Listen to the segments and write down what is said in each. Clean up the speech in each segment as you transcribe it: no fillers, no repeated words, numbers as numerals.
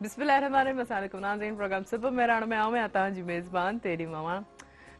बिस्मिल्लाहिर्रहमानिर्रहीम। अस्सलाम वालेकुम नाज़रीन, प्रोग्राम सुबह मेहरान में आऊं मैं तव्हांजी मेज़बान तेरी मामा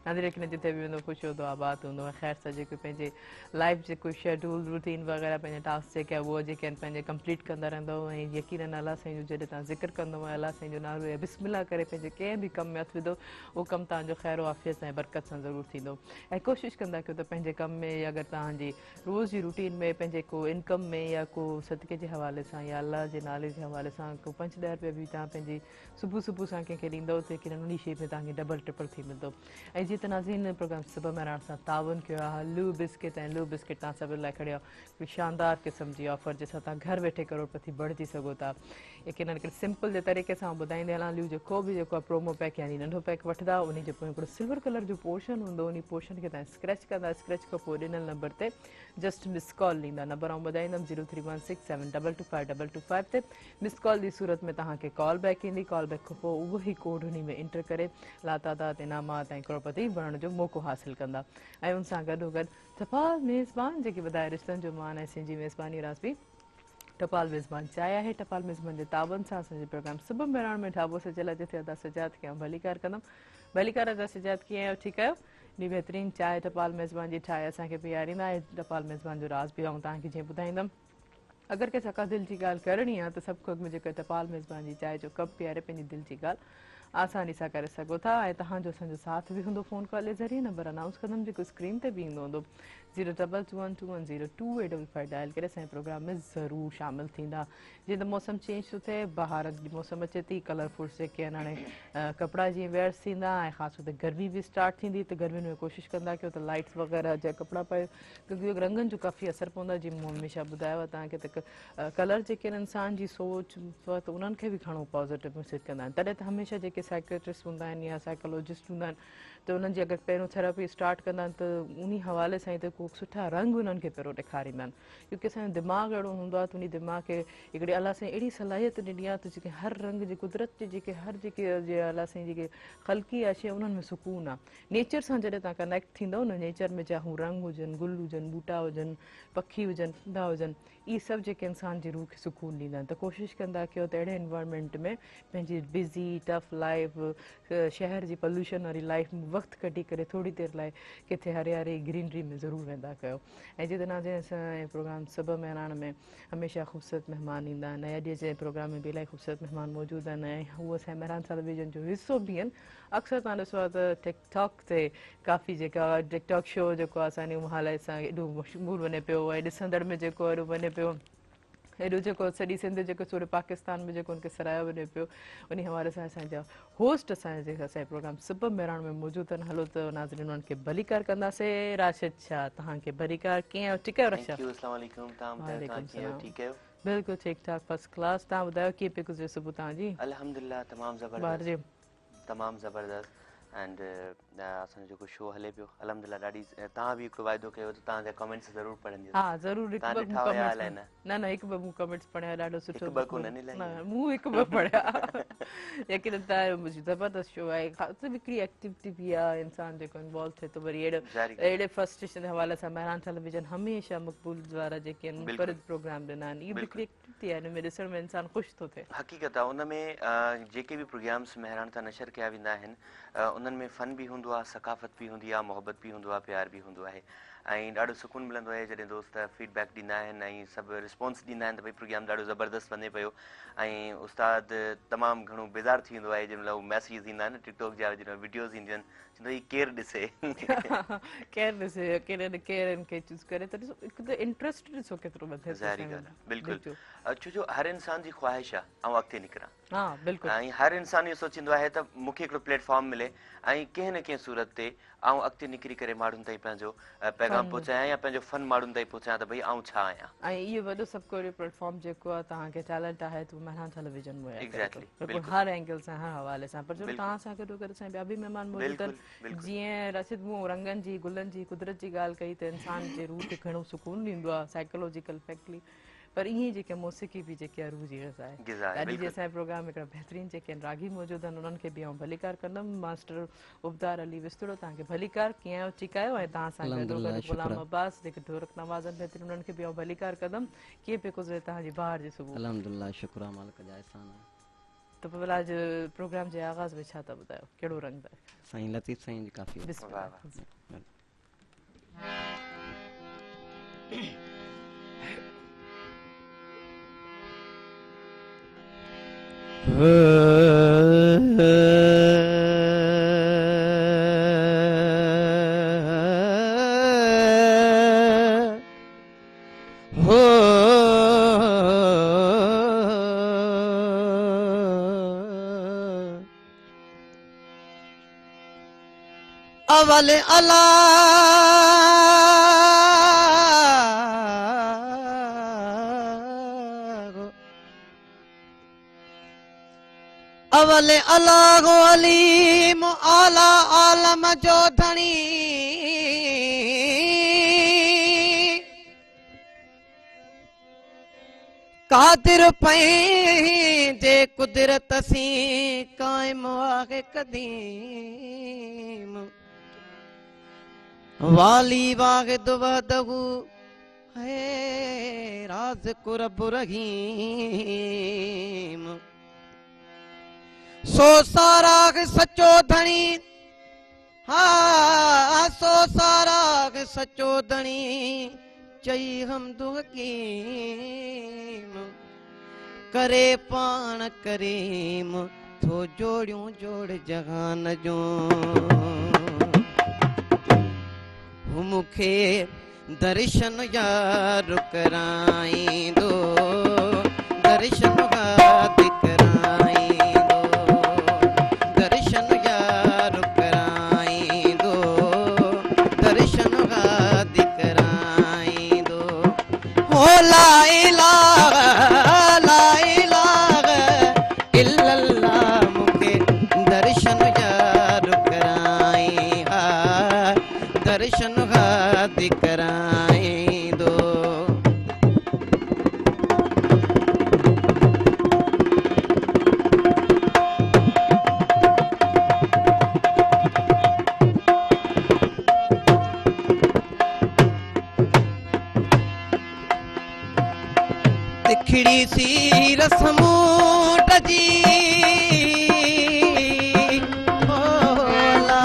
नाज़रीन कि जिथे भी वेंदो ख़ुशि हूंदो आबाद हूंदो ख़ैर सां जेके पंहिंजे लाइफ जेको शेड्यूल रूटीन वग़ैरह पंहिंजे टास्क जेके आहे उहो जेके आहिनि पंहिंजे कंप्लीट कंदा रहंदो ऐं यकीनन अल्लाह साईं जो जॾहिं तव्हां ज़िक्र कंदो अल्लाह साईं जो नालो या बिस्मिल्लाह करे पंहिंजे कंहिं बि कम में हथु विधो उहो कमु तव्हांजो ख़ैर आफ़ियत ऐं बरकत सां ज़रूरु थींदो ऐं कोशिशि कंदा कयो त पंहिंजे कम में या अगरि तव्हांजी रोज़ जी रूटीन में पंहिंजे को इनकम में या को सदके जे हवाले सां या अल्लाह जे नाले जे हवाले सां को 5-10 रुपया बि तव्हां पंहिंजी सुबुह सां कंहिंखे ॾींदव त यकीनन उन शइ में तव्हांखे डबल ट्रिपल थी मिलंदो। ऐं जीअं त नाज़रीन प्रोग्राम सुबह मेहरान सां तावन कयो आहे लू बिस्किट ऐं लू बिस्किट तव्हां सभिनि लाइ खणियो हिकिड़ी शानदार क़िस्म जी ऑफर जंहिंसां तव्हां घर वेठे करोड़पति बणिजी सघो था। यकीनन हिकिड़े सिंपल जे तरीक़े सां ॿुधाईंदे हलां लू जो को बि जेको आहे प्रोमो पैक यानी नंढो पैक वठंदा उन जे पोइ हिकिड़ो सिल्वर कलर जो पोर्शन हूंदो उन पोर्शन खे तव्हां स्क्रैच कंदा स्क्रैच खां पोइ ॾिनल नंबर ते जस्ट मिस कॉल ॾींदा नंबर आउं ॿुधाईंदमि 0316722525 ते मिस कॉल जी सूरत में तव्हांखे कॉल बैक ईंदी कॉल बैक खां पोइ उहो ई कोड उन में इंटर करे लातादाद इनामात ऐं करोड़पति बणण जो मौक़ो हासिल कंदा ऐं उन सां गॾोगॾु टपाल मेज़बान जेकी ॿुधाए रिश्तनि जो मान ऐं सिंधी मेज़बानी रास बि टपाल मेज़बान चाहे आहे टपाल मेज़बान जे ताबनि सां असांजे प्रोग्राम सुबह मेहरान में ढाबो सजियल जिथे अदा सजाद कयां भलीकार कंदमि भलीकार अदा सजाद कीअं आहियो ठीकु आहियो नी बहितरीनु चांहि टपाल मेज़बान जी ठाहे असांखे पीआरींदा ऐं टपाल मेज़बान जो राज़ बि आऊं तव्हांखे जीअं ॿुधाईंदमि अगरि कंहिंसां का दिलि जी ॻाल्हि करणी आहे त सभु खां अॻु में जेको टपाल मेज़बान जी चांहि जो कप पीआरे पंहिंजी दिलि जी ॻाल्हि आसानी सां करे सघो था ऐं तव्हांजो असांजो साथ बि हूंदो फ़ोन कॉल जे ज़रिए नंबर अनाउंस कंदमि जेको स्क्रीन ते बि ईंदो हूंदो 02212102855 डायल करे असांजे प्रोग्राम में ज़रूरु शामिलु थींदा। जीअं त मौसम चेंज थो थिए बहार जी मौसम अचे थी कलरफुल्स जेके आहिनि हाणे कपिड़ा जीअं वेयर्स थींदा ऐं ख़ासि तौर ते गर्मी बि स्टार्ट थींदी त गर्मियुनि में कोशिशि कंदा कयो त लाइट्स वग़ैरह जा कपिड़ा पायो क्योंकि रंगनि जो काफ़ी असरु पवंदो आहे जीअं मूं हमेशह ॿुधायो आहे तव्हांखे त कलर जेके आहिनि इंसान जी सोच त उन्हनि खे बि घणो पॉज़िटिव मैसेज कंदा आहिनि तॾहिं त हमेशह जेके साइकेट्रिस्ट हूंदा आहिनि या साइकोलॉजिस्ट हूंदा आहिनि त उन्हनि जी अगरि पहिरियों थेरेपी स्टार्ट कंदा आहिनि त उन हवाले सां ई त को सुठा रंग उन्हनि खे पहिरियों ॾेखारींदा आहिनि क्योंकि असांजो दिमाग़ अहिड़ो हूंदो आहे त उन दिमाग़ खे हिकिड़ी अलाह साईं अहिड़ी सलाहियत ॾिनी आहे त जेके हर रंग जी कुदरत जे जेके हर जेके अलाह साईं जेके ख़लकी आहे शइ उन्हनि में सुकून आहे नेचर सां जॾहिं तव्हां कनेक्ट थींदव न नेचर में चाहे हू रंग हुजनि गुल हुजनि ॿूटा हुजनि पखी हुजनि पौधा हुजनि इहे सभु जेके इंसान जी रूह खे सुकून ॾींदा आहिनि त कोशिशि कंदा कयो त अहिड़े इन्वायरमेंट में पंहिंजी बिज़ी टफ लाइफ शहर जी पॉल्यूशन वारी लाइफ में वक़्तु कढी करे थोरी देरि लाइ किथे हरियाली ग्रीनरी में ज़रूरु वेंदा कयो ऐं जीअं त नाज़ असांजे प्रोग्राम सुबह मेहरान में हमेशह ख़ूबसूरत महिमान ईंदा आहिनि ऐं अॼु जे प्रोग्राम में बि इलाही ख़ूबसूरत महिमान मौजूदु आहिनि ऐं उहे असांजे मेहरान टेलीविज़न जो हिसो बि आहिनि अक्सर तव्हां ॾिसो आहे त टिकटॉक ते काफ़ी जेका टिकटॉक शो जेको आहे असांजे हाल सां एॾो मशहूरु वञे पियो ऐं ॾिसंदड़ में जेको एॾो वञे पियो हेॾो जेको सॼी सिंध जेको पूरे पाकिस्तान में जेको उनखे सराहियो वञे पियो उन हवाले सां असांजा होस्ट असांजे जेका असांजे प्रोग्राम सुबह मेहरान में मौजूदु आहिनि हलो त नाज़रीन उन्हनि खे भलीकार कंदासीं राशिद शाह तव्हांखे भलीकार कीअं आहियो ठीकु आहियो राशिद वालेकुम सलाम बिल्कुलु ठीकु ठाक फर्स्ट क्लास तव्हां ॿुधायो कीअं पियो गुज़रे सुबुह तव्हांजी अल्हम्दुलिल्लाह तमामु ज़बरदस्त एंड असांजो जेको शो हले पियो अल्हम्दुलिल्लाह ॾाढी तव्हां बि हिकिड़ो वाइदो कयो त तव्हांजा कमेंट्स ज़रूरु पढ़ंदी हा ज़रूरु हिकु ॿ कमेंट्स न हिकु ॿ मूं कमेंट्स पढ़िया ॾाढो सुठो न मूं हिकु ॿ पढ़िया यकीन तव्हांजो ज़बरदस्त शो आहे ख़ासि हिकिड़ी एक्टिविटी बि आहे इंसान जेको इन्वॉल्व थिए थो वरी अहिड़े फ्रस्ट्रेशन जे हवाले सां मेहरान टेलीविज़न हमेशह मक़बूल वारा जेके आहिनि मुनफ़रिद प्रोग्राम ॾिना आहिनि इहा बि हिकिड़ी एक्टिविटी आहे हिन में ॾिसण में इंसानु ख़ुशि थो थिए हक़ीक़त आहे उन में जेके बि प्रोग्राम्स मेहरान सां नशर कया वेंदा आहिनि उन्हनि में फ़न बि हूंदो आहे सकाफ़त बि हूंदी आहे मोहबत बि हूंदो आहे प्यार बि हूंदो आहे ऐं ॾाढो सुकून मिलंदो आहे जॾहिं दोस्त फीडबैक ॾींदा आहिनि ऐं सभु रिस्पॉन्स ॾींदा आहिनि त भई प्रोग्राम ॾाढो ज़बरदस्तु वञे पियो ऐं उस्ताद तमामु घणो बेज़ारु थी वेंदो आहे जंहिं महिल हू मैसेज ईंदा आहिनि टिकटॉक जा जंहिं वीडियोज़ ईंदियूं आहिनि चवंदो हीउ केरु ॾिसे केरु ॾिसे केरु हिनखे चूज़ करे त ॾिसो हिकु त इंट्रस्ट ॾिसो केतिरो वधे ज़ाहिरी ॻाल्हि आहे बिल्कुलु छो जो हर इंसान जी ख़्वाहिश आहे ऐं अॻिते निकिरां हा बिल्कुलु ऐं हर इंसान इहो सोचींदो आहे त मूंखे हिकिड़ो प्लेटफॉर्म मिले ऐं कंहिं न कंहिं सूरत ते आउं अॻिते निकिरी करे माण्हुनि ताईं पंहिंजो पैगाम पहुचायां या पंहिंजो फ़न माण्हुनि ताईं पहुचायां त भई आउं छा आहियां ऐं इहो वॾो सभु कोई प्लेटफॉर्म जेको आहे तव्हांखे टैलेंट आहे त मेहरान टेलीविज़न में एग्ज़ैक्टली हर एंगल सां हर हवाले सां पर चलो तव्हां सां गॾो गॾु असांजा ॿिया बि महिमान मौजूदु आहिनि जीअं रशिद मूं रंगनि जी गुलनि जी कुदरत जी ॻाल्हि कई त इंसान जे रूह खे घणो सुकून ॾींदो आहे साइकोलॉजिकल इफेक्टली पर ईअं जेके मौसीक़ी बि जेकी आहे रूह जी ग़ज़ा आहे अॼु जे असांजे प्रोग्राम में हिकिड़ा बहितरीनु जेके आहिनि रागी मौजूदु आहिनि उन्हनि खे बि आउं भलीकार कंदमि मास्टर उबदार अली विस्तड़ो तव्हांखे भलीकार कीअं आहियो ठीकु आहियो ऐं तव्हां सां गॾो गॾु ग़ुलाम अब्बास जेके ढोलक नवाज़नि बहितरीनु उन्हनि खे बि आउं भलीकार कंदमि कीअं पियो गुज़रे तव्हांजी ॿाहिरि जी सुबुह अल्हम्दुलिल्लाह शुक्र आहे मालिक जा एहसान आहे त पोइ भला अॼु प्रोग्राम जे आगाज़ में छा था ॿुधायो, कहिड़ो रंग था? साईं लतीफ़ साईं जी काफ़ी बिस्मिल्लाह। अवल अला अवल अलाह अलीम आला आलम जो धणी कादिर पंहिंजे कुदरत सी कायम आहे कदीम वाली वाहिद वहदहू है राज़िक़ु रब्बु रहीम सो साराग सचो धणी हाँ सो साराग सचो धणी चई हमदु हकीम करे पाण करीम थो जोड़ियूं जोड़ जहान जो मूंखे दर्शन यार कराईंदो दर्शन याद कराईंदो दर्शन यार कराईंदो दर्शन याद कराईंदो हो ला इलाहा इल्लल्लाह मूंखे दर्शन यार कराई हा दर्शन याद कराईंदो तिखड़ी सी रस्मू टजी होला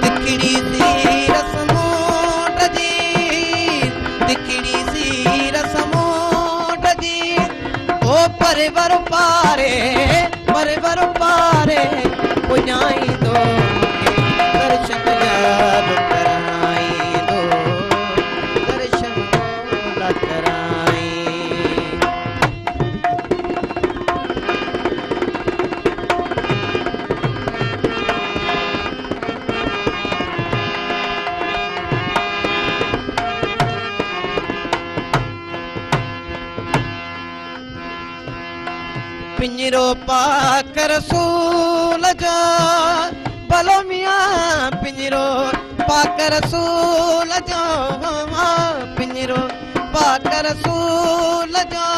तिखड़ी सी रस्मू टजी तिखड़ी सी रस्मू टजी ओ परवर पारे पुजाई दो दर्शन याद कराई दो दर्शन कराई पिंजरो पाक रसूल जा भलो मियां पिंजरो पाक रसूल जा पिंजरो पाक रसूल जा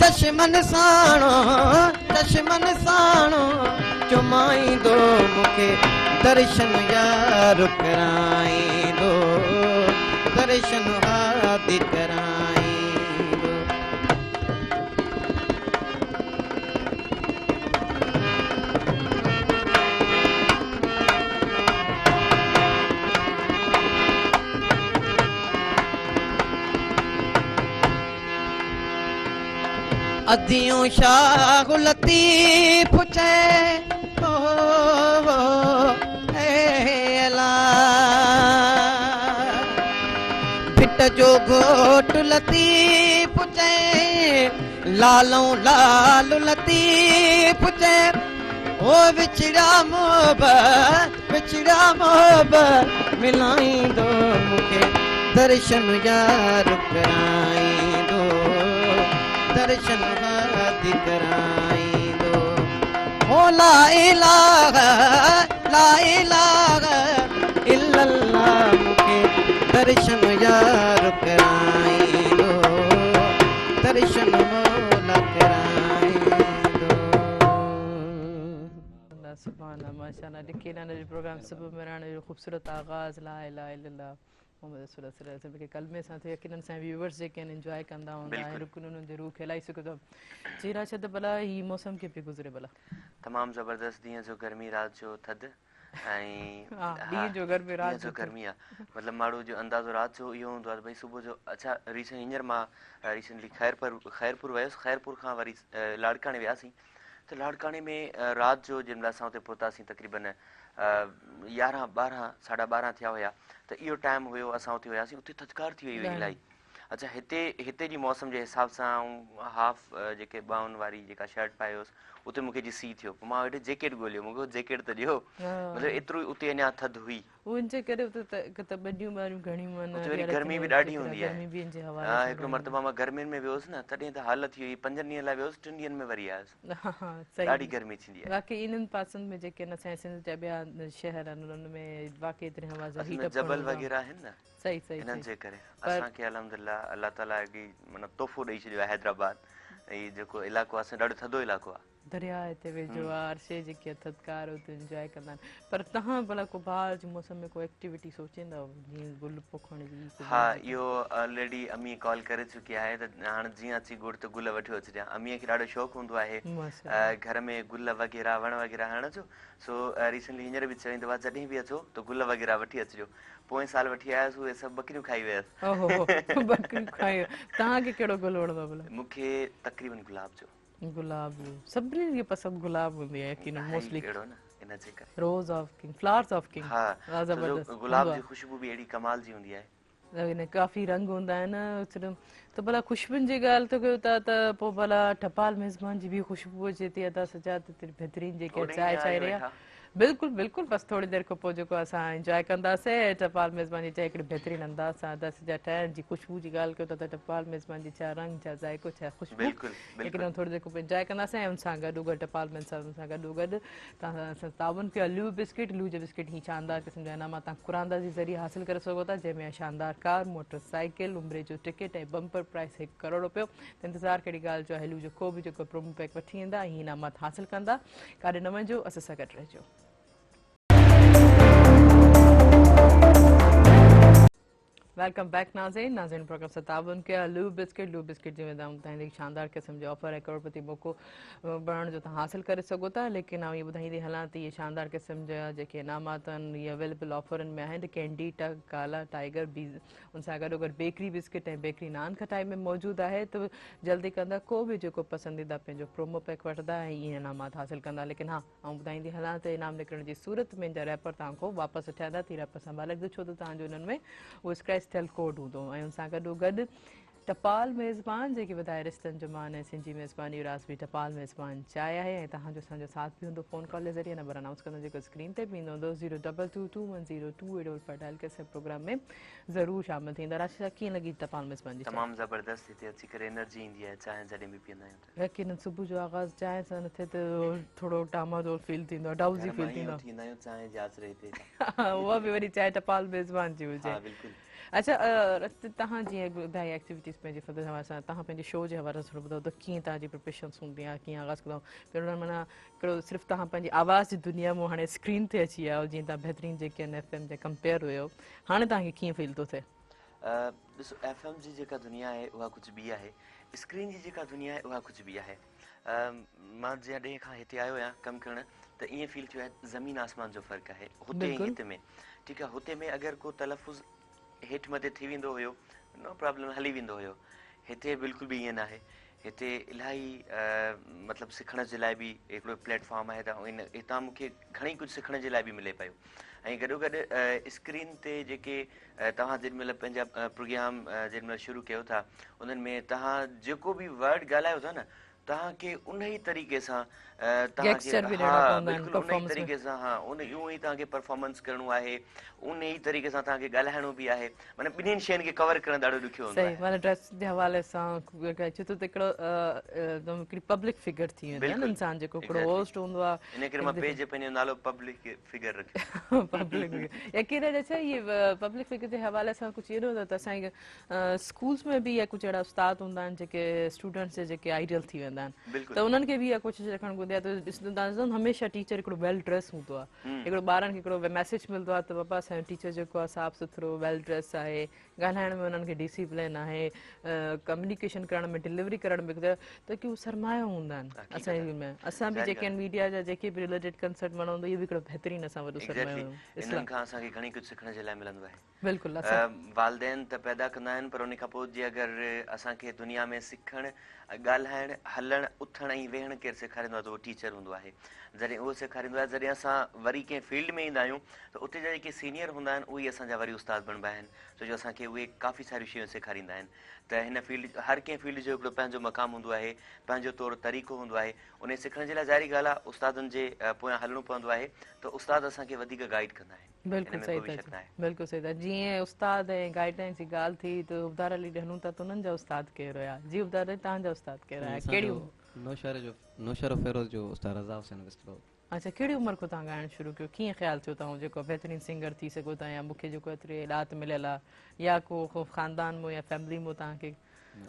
चश्मन साणो चुमाईंदो मूंखे दर्शन यार कराईंदो दर्शन याद कराईंदो अदियों शाह लतीफ चै भिट जो घोट लतीफ चै लालों लाल लतीफ चै ओ विछड़ा मोहब मिलाईंदो मूंखे दर्शन यार कराईंदो दर्शन याद कराईंदो हो ला इलाहा इल्लल्लाह मूंखे दर्शन यार कराईंदो दर्शन मौला कराईंदो सुभान अल्लाह माशाअल्लाह। लिखी ना प्रोग्राम सुबह में राणे जो खूबसूरत आगाज़ ला इलाहा इल्लल्लाह मोहम्मद रसूल सल्लल्लाहु अलैहि वसल्लम के कलमे सां तो यकीनन सां व्यूअर्स जेके आहिनि इंजॉय कंदा हूंदा ऐं बिल्कुलु। रुकन उन्हनि जे रूह खेलाए सघो था चीरा छद भला ही मौसम के पे गुज़रे भला तमामु ज़बरदस्त ॾींहं जो गर्मी राति जो थधि ऐं हा हा ॾींहं जो गर्मी ॾींहं राति जो जो थधि गर्मी आहे मतिलबु माण्हू जो अंदाज़ो राति जो इहो हूंदो आहे भई सुबुह जो अच्छा हींअर मां रिसेंटली ख़ैरपुर वियुसि ख़ैरपुर खां वरी लाड़काणे वियासीं त लाड़काणे में राति जो जंहिं महिल असां हुते पहुतासीं तक़रीबन 11 साढा 12 थिया हुया त इहो टाइम हुयो असां हुते हुयासीं उते थधिकार थी वई हुई इलाही अच्छा हिते जी मौसम जे हिसाब सां ऐं हाफ जेके ॿाहुनि वारी जेका शर्ट पाए हुयुसि उते मूंखे ॾिसी थियो पोइ मां वेठे जैकेट ॻोल्हियो मूंखे जैकेट त ॾियो मतिलबु एतिरो उते अञा थधि हुई उनजे करे उते त ॿियूं ॿारियूं घणियूं आहिनि उते वरी रियायत गर्मी में बि ॾाढी जेतिरा हूंदी गर्मी आहे बि इन जे हवाले सां हिकिड़ो घणी मरतबा मां गर्मियुनि में वियुसि न तॾहिं त हालत थी हुई 5 ॾींहंनि लाइ वियुसि 3 ॾींहंनि में वरी आयुसि हा हा सही ॾाढी गर्मी थींदी आहे वाकई इन्हनि पासनि में जेके न असांजे सिंध जा ॿिया शहर आहिनि उन्हनि में वाकई एतिरी हवा जा असल हीट में अप जबल हूंदा वग़ैरह आहिनि न सही सही हिननि सही जे करे पर असांखे अल्हम्दुलिल्लाह अल्लाह ताला एॾी मतिलबु तोहफ़ो ॾेई छॾियो आहे हैदराबाद ऐं जेको इलाइक़ो आहे असांजो ॾाढो थधो इलाइक़ो आहे दरिया हिते वेझो आहे अर्शे जेकी थधिकार उते इंजॉय कंदा आहिनि पर तव्हां भला को ॿाहिरि जे मौसम में को एक्टिविटी सोचींदा जीअं गुल पोखण जी को हा ॿियो जेको इहो ऑलरेडी अमी कॉल करे चुकी आहे त हाणे जीअं अची घुर त गुल वठी अचिजांइ अमीअ खे ॾाढो शौक़ु हूंदो आहे माशाअल्लाह घर में गुल वग़ैरह वण वग़ैरह हण जो सो रिसेंटली हींअर बि चवंदो आहे जॾहिं बि अचो त गुल वग़ैरह वठी अचिजो पोएं साल वठी आयसि उहे सभु बकरियूं खाई वियसि ओहो बकरियूं खाई तव्हांखे कहिड़ो गुल वणंदो आहे भला मूंखे तक़रीबन गुलाब जो गुलाब जो सभिनीनि खे पसंदि गुलाब हूंदी आहे यकीनन आहे ई मोस्टली कहिड़ो न इन जे करे रोज़ of king flowers of king हा छो जो ज़बरदस्त हूंदो गुलाब आहे जी ख़ुशबू बि अहिड़ी कमाल जी हूंदी आहे इन काफ़ी रंग हूंदा आहिनि सिर्फ़ु त भला ख़ुशबुनि जी ॻाल्हि त कयो था त पोइ भला टपाल मेज़बान जी बि ख़ुशबू अचे थी अदा सजाद बहितरीनु जेके होॾे ई चांहि चांहि आयो रहिया वेठा बिल्कुलु बिल्कुलु बसि थोरी देरि खां पोइ जेको असां इंजॉय कंदासीं टपाल मेज़बान जी चांहि हिकिड़े बहितरीनु अंदाज़ सां अदा सजा ठहण जी ख़ुशबू जी ॻाल्हि कयो था त टपाल मेज़बान जी छा रंग छा ज़ाइको छा ख़ुशबू बिल्कुलु लेकिन बिल्कुलु थोरी देरि खां पोइ इंजॉय कंदासीं ऐं हुन सां गॾोगॾु टपाल मेज़बान सां गॾोगॾु तव्हां सां ताउन कयो लू बिस्किट लू जो बिस्किट ही शानदार क़िस्म जा इनाम तव्हां कुरांदा जे ज़रिए हासिलु करे सघो था जंहिंमें शानदार कार मोटरसाइकिल उमिरि जो टिकट ऐं बम्पर प्राइस 1 करोड़ रुपयो त इंतज़ारु कहिड़ी ॻाल्हि जो आहे लू जो को बि जेको प्रोमो पैक वठी ईंदा ही इनामात हासिलु कंदा काॾे न वञिजो असां सां गॾु रहिजो वेलकम बैक नाज़रीन नाज़रीन प्रोग्राम सां ताबन कया लू बिस्किट जी वेंदा तव्हांजी शानदार क़िस्म जो ऑफर है करोड़पति मौक़ो बणण जो तव्हां हासिलु करे सघो था लेकिन आउं इहो ॿुधाईंदी हलां त इहे शानदार क़िस्म जा जेके इनामात आहिनि इहे अवेलेबल ऑफरनि में आहिनि कैंडी टग काला टाइगर बीज उन सां गॾोगॾु बेकरी बिस्किट ऐं बेकरी नान खटाई में मौजूदु आहे त जल्दी कंदा को बि जेको पसंदीदा पंहिंजो प्रोमो पैक वठंदा ऐं इहे इनामात हासिलु कंदा लेकिन हा आउं ॿुधाईंदी हलां त इनाम निकिरण जी सूरत में जा रैपर तव्हांखां वापसि ठहंदा ती रैपर संभाले छो त तव्हांजो हुननि में उहो स्क्रैच थियल कोड हूंदो ऐं हुन सां गॾोगॾु टपाल मेज़बान जेके वधाए रिश्तनि जो मान ऐं सिंधी मेज़बानी राज़बी टपाल मेज़बान चाहे आहे ऐं तव्हांजो असांजो साथ बि हूंदो फ़ोन कॉल जे ज़रिए नंबर अनाउंस कंदो जेको स्क्रीन ते बि ईंदो हूंदो 022210288 डायल करे असां प्रोग्राम में ज़रूरु शामिलु थींदा राशिदा कीअं लॻी टपाल मेज़बान जी तमामु ज़बरदस्त हिते अची करे एनर्जी ईंदी आहे चांहि जॾहिं बि पीअंदा आहियूं त यकीनन सुबुह जो आगाज़ चांहि सां न थिए त थोरो टामाडोल फील थींदो आहे डाउज़ी घर फील मां ई थींदो उथी ईंदा आहियूं चांहि जे आसिरे हिते आहे उहा बि वरी चाहे टपाल मेज़बान जी हुजे हा बिल्कुलु अच्छा तव्हां जीअं ॿुधाई एक्टिविटीज़ पंहिंजे फद हवाले सां तव्हां पंहिंजे शो जे हवाले सां ॿुधायो त कीअं तव्हांजी प्रिपरेशन्स हूंदी आहे कीअं आगाज़ कंदो पहिरियों माना हिकिड़ो सिर्फ़ु तव्हां पंहिंजी आवाज़ जी दुनिया में हाणे स्क्रीन ते अची विया जीअं तव्हां बहितरीनु जेके आहिनि FM जा कंपेयर हुयो हाणे तव्हांखे कीअं फील थो थिए ॾिसो FM जी जेका दुनिया आहे उहा कुझु ॿी आहे स्क्रीन जी जेका दुनिया आहे उहा कुझु ॿी आहे मां जॾहिं खां हिते आयो आहियां कमु करणु त ईअं फील थियो आहे ज़मीन आसमान जो फ़र्क़ु आहे हुते ऐं हिते में ठीकु आहे हुते में अगरि को तलफ़ुज़ हेठि मथे थी वेंदो हुयो नो प्रॉब्लम हली वेंदो हुयो हिते बिल्कुलु बि ईअं न आहे हिते इलाही मतिलबु सिखण जे लाइ बि हिकिड़ो प्लेटफॉर्म आहे त हितां मूंखे घणेई कुझु सिखण जे लाइ बि मिले पियो ऐं गॾोगॾु स्क्रीन ते जेके तव्हां जेॾीमहिल पंहिंजा प्रोग्राम जेॾीमहिल शुरू कयो था उन्हनि में तव्हां जेको बि वर्ड ॻाल्हायो था न तव्हांखे उन ई तरीक़े सां Gesture बि ॾियणा हा पवंदा आहिनि बिल्कुलु उन ई performance में। तरीक़े सां हा उन यूं ई तव्हांखे परफॉर्मेंस करिणो आहे उन ई तरीक़े सां तव्हांखे ॻाल्हाइणो बि आहे माना ॿिन्हिनि शयुनि खे कवर करणु ॾाढो ॾुखियो हूंदो सही आहे माना ड्रेस जे हवाले सां छो त हिकिड़ो हिकिड़ी पब्लिक फिगर थी वेंदी आहे न बिल्कुलु, इंसान जेको हिकिड़ो exactly। होस्ट हूंदो आहे इन करे मां पेज पंहिंजो नालो पब्लिक फिगर रखियो पब्लिक यकीन अच्छा ये पब्लिक फिगर जे हवाले सां कुझु अहिड़ो त असांखे स्कूल्स में बि या कुझु अहिड़ा उस्ताद हूंदा आहिनि जेके स्टूडेंट्स जे जेके आइडियल थी वेंदा वेंदा आहिनि बिल्कुलु। त उन्हनि खे बि इहा कोशिशि रखणु घुरिजे आहे। त ॾिसंदो तव्हां हमेशह टीचर हिकिड़ो वेल ड्रेस हूंदो आहे, हिकिड़ो ॿारनि खे हिकिड़ो मैसेज मिलंदो आहे त पप्पा असांजो टीचर जेको आहे साफ़ु सुथिरो वेल ड्रेस आहे, ॻाल्हाइण में उन्हनि खे डिसिप्लिन आहे, कम्युनिकेशन करण में डिलीवरी करण में त की उहे सरमायो हूंदा आहिनि असांजे में। असां बि जेके आहिनि मीडिया जा जेके बि रिलेटेड कंसर्ट वणंदो इहो बि हिकिड़ो बहितरीनु असां वॾो सरमायो इन्हनि खां असांखे घणी कुझु सिखण जे लाइ मिलंदो आहे। बिल्कुलु वालदेन त पैदा कंदा आहिनि पर उन खां पोइ जे अगरि असांखे दुनिया में सिखणु, ॻाल्हाइणु, हलणु, उथणु ऐं वेहणु केरु सेखारींदो आहे त उहो टीचर हूंदो आहे। जॾहिं उहो सेखारींदो आहे, जॾहिं असां वरी कंहिं फील्ड में ईंदा आहियूं त उते जा जेके सीनियर हूंदा आहिनि उहे असांजा वरी उस्ताद बणिबा आहिनि, छो जो असांखे उहे काफ़ी सारियूं शयूं सेखारींदा आहिनि। त हिन फील्ड, हर कंहिं फील्ड जो हिकिड़ो पंहिंजो मक़ामु हूंदो आहे, पंहिंजो तौरु तरीक़ो हूंदो आहे। उन सिखण जे लाइ ज़ाहिरी ॻाल्हि आहे उस्तादनि जे पोयां हलणो पवंदो आहे, त उस्ताद असांखे वधीक गाइड कंदा आहिनि। बिल्कुलु सही था, बिल्कुलु सही था। जीअं उस्ताद ऐं गाइडलाइन जी ॻाल्हि थी त उबदार अली ॾे हलूं था त उन्हनि जा उस्ताद केरु हुया? जी उबदार अली तव्हांजा उस्ताद केरु आया? कहिड़ी नौशर फिरोज जो उस्ताद रज़ा हुसैन विस्लो। अच्छा, कहिड़ी उमिरि खां तव्हां ॻाइणु शुरू कयो? कीअं ख़्यालु थियो तव्हां जेको बहितरीनु सिंगर थी सघो था, या मूंखे जेको एतिरी ॾात मिलियल आहे, या को ख़ानदान मां या फैमिली मां तव्हांखे?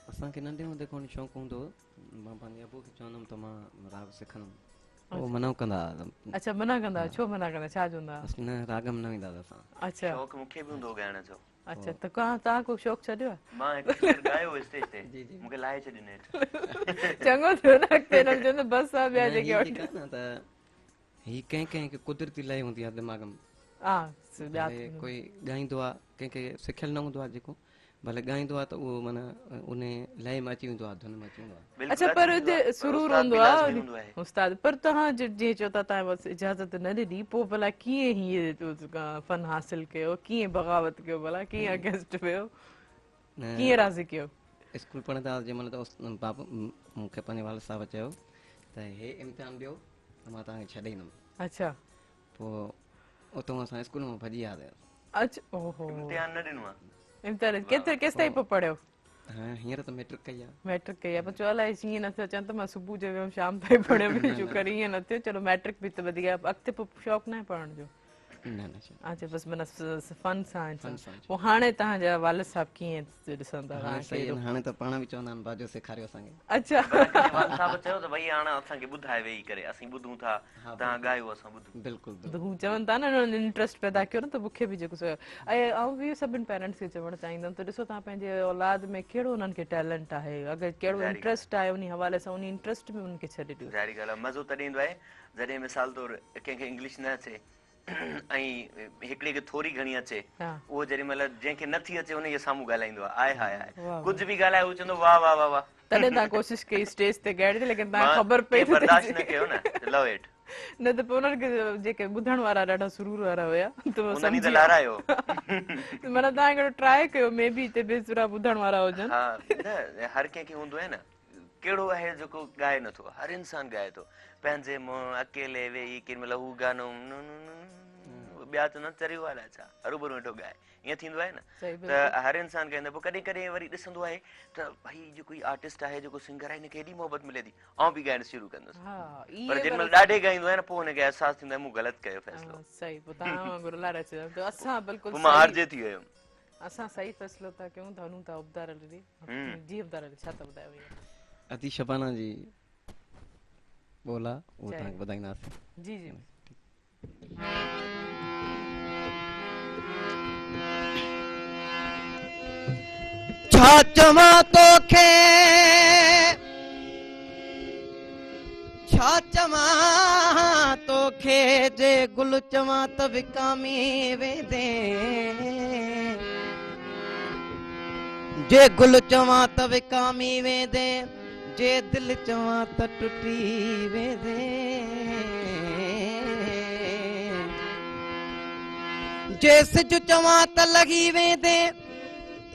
असांखे नंढे हूंदे खां शौक़ु हूंदो हो। मां पंहिंजे अबू खे चवंदुमि त मां राग सिखंदुमि, उहो मना कंदा हुआ। अच्छा, मना कंदा? छो मना कंदा? छा चवंदा? न, राग में न वेंदा असां। अच्छा, शौक़ु मूंखे बि हूंदो हो ॻाइण जो। अच्छा, त तव्हां को शौक़ु छॾियो आहे? मां हिकु शेर ॻायो स्टेज ते, मूंखे लाहे छॾियो नेठि। चङो थियो न, अॻिते न चवंदो बसि आहे ॿिया जेके न त ही कंहिं कंहिं कुदरती लय हूंदी आहे दिमाग़ में। कोई ॻाईंदो आहे, कंहिंखे सिखियल न हूंदो आहे जेको, भले ॻाईंदो आहे त उहो माना उन लय में अची वेंदो आहे, धुन में अची वेंदो आहे। अच्छा, पर सुरूर हूंदो आहे उस्ताद। पर तव्हां जीअं चओ था तव्हां बसि इजाज़त न ॾिनी, पोइ भला कीअं हीअ फन हासिल कयो, कीअं बग़ावत कयो, भला कीअं अगेंस्ट वियो, कीअं राज़ी कयो? स्कूल पढ़ंदा हुआ जंहिं महिल त बाबा मूंखे पंहिंजे वाल साहिब चयो त हे इम्तिहान ॾियो त मां तव्हांखे छॾे ईंदुमि। अच्छा, पोइ उतां असां स्कूल मां भॼी विया। अच्छा, ओहो, इम्तिहान न ॾिनो आहे? इम्तिहान केसि ताईं पोइ पढ़ियो? हाँ, हींअर त मैट्रिक कई आहे। मैट्रिक कई आहे, पर चयो अलाए ईअं नथो चवनि त मां सुबुह जो वियमि शाम ताईं पढ़ियो, शुक्र ईअं न थियो। चलो मैट्रिक बि त वधीक, अॻिते पोइ शौक़ु न आहे पढ़ण जो? न। अच्छा, बसि माना फन सां। पोइ हाणे तव्हांजा वालिद साहब कीअं ॾिसंदा? हाणे त पाण बि चवंदा आहिनि बाजो सेखारियो असांखे। अच्छा, वालिद साहब चयो त भई हाणे असांखे ॿुधाए वेही करे, असीं ॿुधूं था, तव्हां ॻायो असां ॿुधूं। बिल्कुलु, हू चवनि था न इंट्रस्ट पैदा कयो न, त मूंखे बि जेको ऐं आउं बि सभिनि पेरेंट्स खे चवणु चाहींदमि त ॾिसो तव्हां पंहिंजे औलाद में कहिड़ो उन्हनि खे टैलेंट आहे, अगरि कहिड़ो इंट्रस्ट आहे उन हवाले सां उन इंट्रस्ट में उनखे छॾे ॾियो। ज़ाहिरी ॻाल्हि आहे, मज़ो तॾहिं ईंदो आहे जॾहिं मिसाल तौरु कंहिंखे इंग्लिश न अचे ऐं हिकिड़े खे थोरी घणी अचे, उहो जेॾी महिल जंहिंखे नथी अचे उनजे साम्हूं ॻाल्हाईंदो आहे, हाय हाय कुझु बि ॻाल्हाए, उहो चवंदो वाह वाह वाह वाह। तॾहिं तव्हां कोशिशि कई स्टेज ते ॻाइण जी, लेकिन तव्हांखे ख़बर पई बर्दाश्त न कयो न, लव इट। न त पोइ उन्हनि खे जेके ॿुधण वारा ॾाढा सुरूर वारा हुया त उन्हनि त लारायो। माना तव्हां हिकिड़ो ट्राए कयो, मे बी हिते बेसुरा ॿुधण वारा हुजनि। हा, न हर कंहिंखे हूंदो आहे न, कहिड़ो आहे जेको ॻाए नथो, हर इंसान ॻाए थो पंहिंजे मुंहुं अकेले वेही, केॾी महिल हू गानो ॿिया त न चरियो आहे छा, हरूभरू वेठो ॻाए, ईअं थींदो आहे न। त हर इंसान ॻाईंदो, पोइ कॾहिं कॾहिं वरी ॾिसंदो आहे त भई जेको ई आर्टिस्ट आहे, जेको सिंगर आहे, हिनखे हेॾी मोहबत मिले थी, आउं बि ॻाइणु शुरू कंदुसि। पर जेॾी महिल ॾाढे ॻाईंदो आहे न, पोइ हुनखे अहसासु थींदो आहे मूं ग़लति कयो फ़ैसिलो। सही, पोइ तव्हां वांगुरु लारे चयो त असां बिल्कुलु मां हारजे थी वियुमि। असां सही फ़ैसिलो था कयूं त हलूं था उबदार अली ॾे। जी उबदार अली, छा था ॿुधायो? अती शबाना जी ॿोला उहो तव्हांखे ॿुधाईंदासीं। जी जी। छा चवां तोखे, छा चवां तोखे, जे गुल चवां त विकामी वेंदे, जे गुल चवां त विकामी वेंदे, जे दिल चवां त टुटी वेंदे, जे सिज चवां त लॻी वेंदे,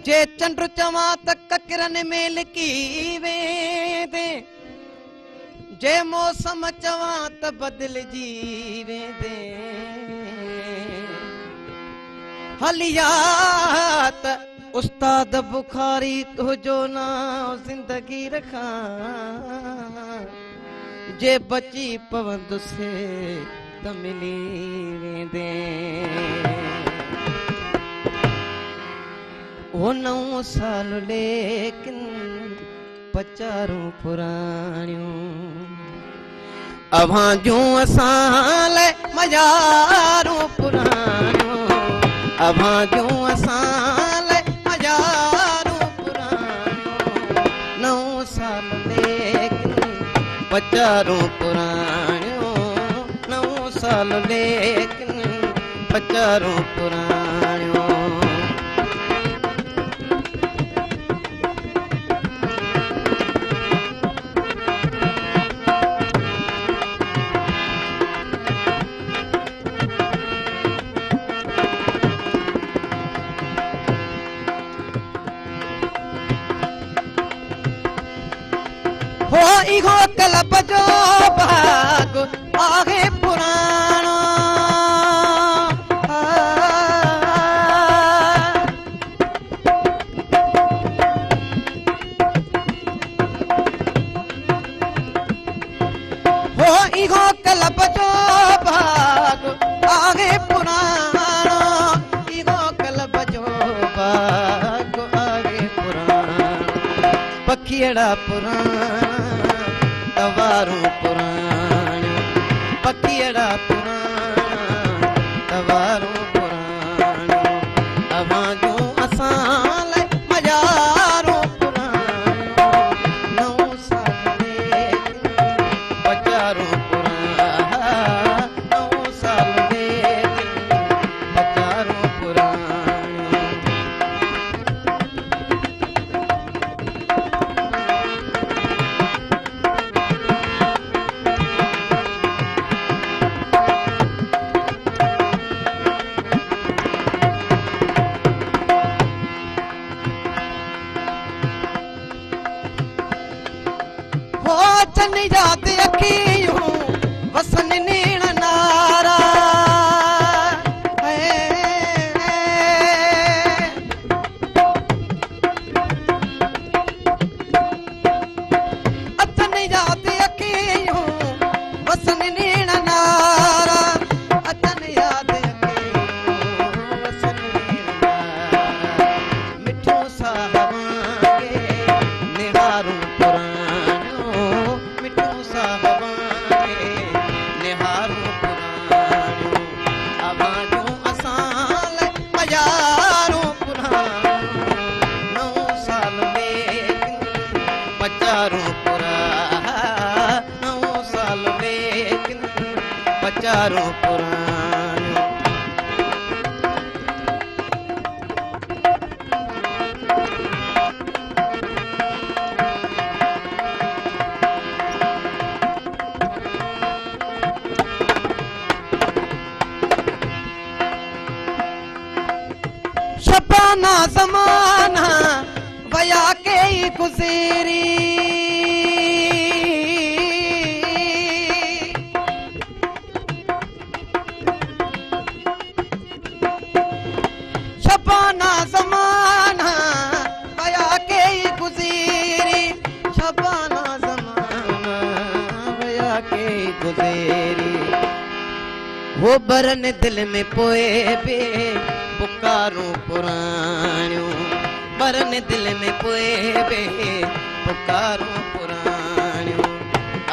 जे चंड चवां त ककरनि में लिकी वेंदे, जे मौसम चवां त बदिलजी वेंदे, हलिया त उस्ताद बुखारी तुंहिंजो नाम ज़िंदगी रखां, जे बची पवंदुसि त मिली वेंदे, ओ 9 साल लेकिन पचारूं पुराणियूं अवां जूं असां लाइ मज़ारूं पुराणियूं अवां जूं असां लाइ मज़ारूं पुराणियूं नौ साल लेकिन पचारूं पुराणियूं नौ साल लेकिन पचारूं पुराणियूं हो इहो कलब जो भाग आहे पुराणो हो इहो कलब जो भाग आहे पुराणो इहो कलब जो भाग आहे पुराणो पखियड़ा पुराणा तवारूं पुराणियूं पखियड़ा पुराणा तवारूं पुराणियूं अवां जूं असां लाइ मज़ारूं पुराणियूं नौ साल लेकिन पचारूं पुराणा नौ साल लेकिन पचारूं पुराणियूं हो चन जात अखियूं वसन नीण नारा अचन जात अखियूं वसन नीण नारा अचन याद अखियूं वसन नीण नारा मिठो साहवांगे निहारूं पुराणियूं मिठो साहवांगे निहारूं पुराणियूं अवां जूं असां लाइ मज़ारूं पुराणियूं नौ साल लेकिन पचारूं पुराणा नौ साल लेकिन पचारूं पुराणियूं शबाना ज़माना वया कई गुज़री शबाना ज़माना वया कई गुज़री शबाना ज़माना वया कई गुज़री वो बरन दिल में पोए बे पुकारूं पुराणियूं बरन दिल में पोए बे पुकारूं पुराणियूं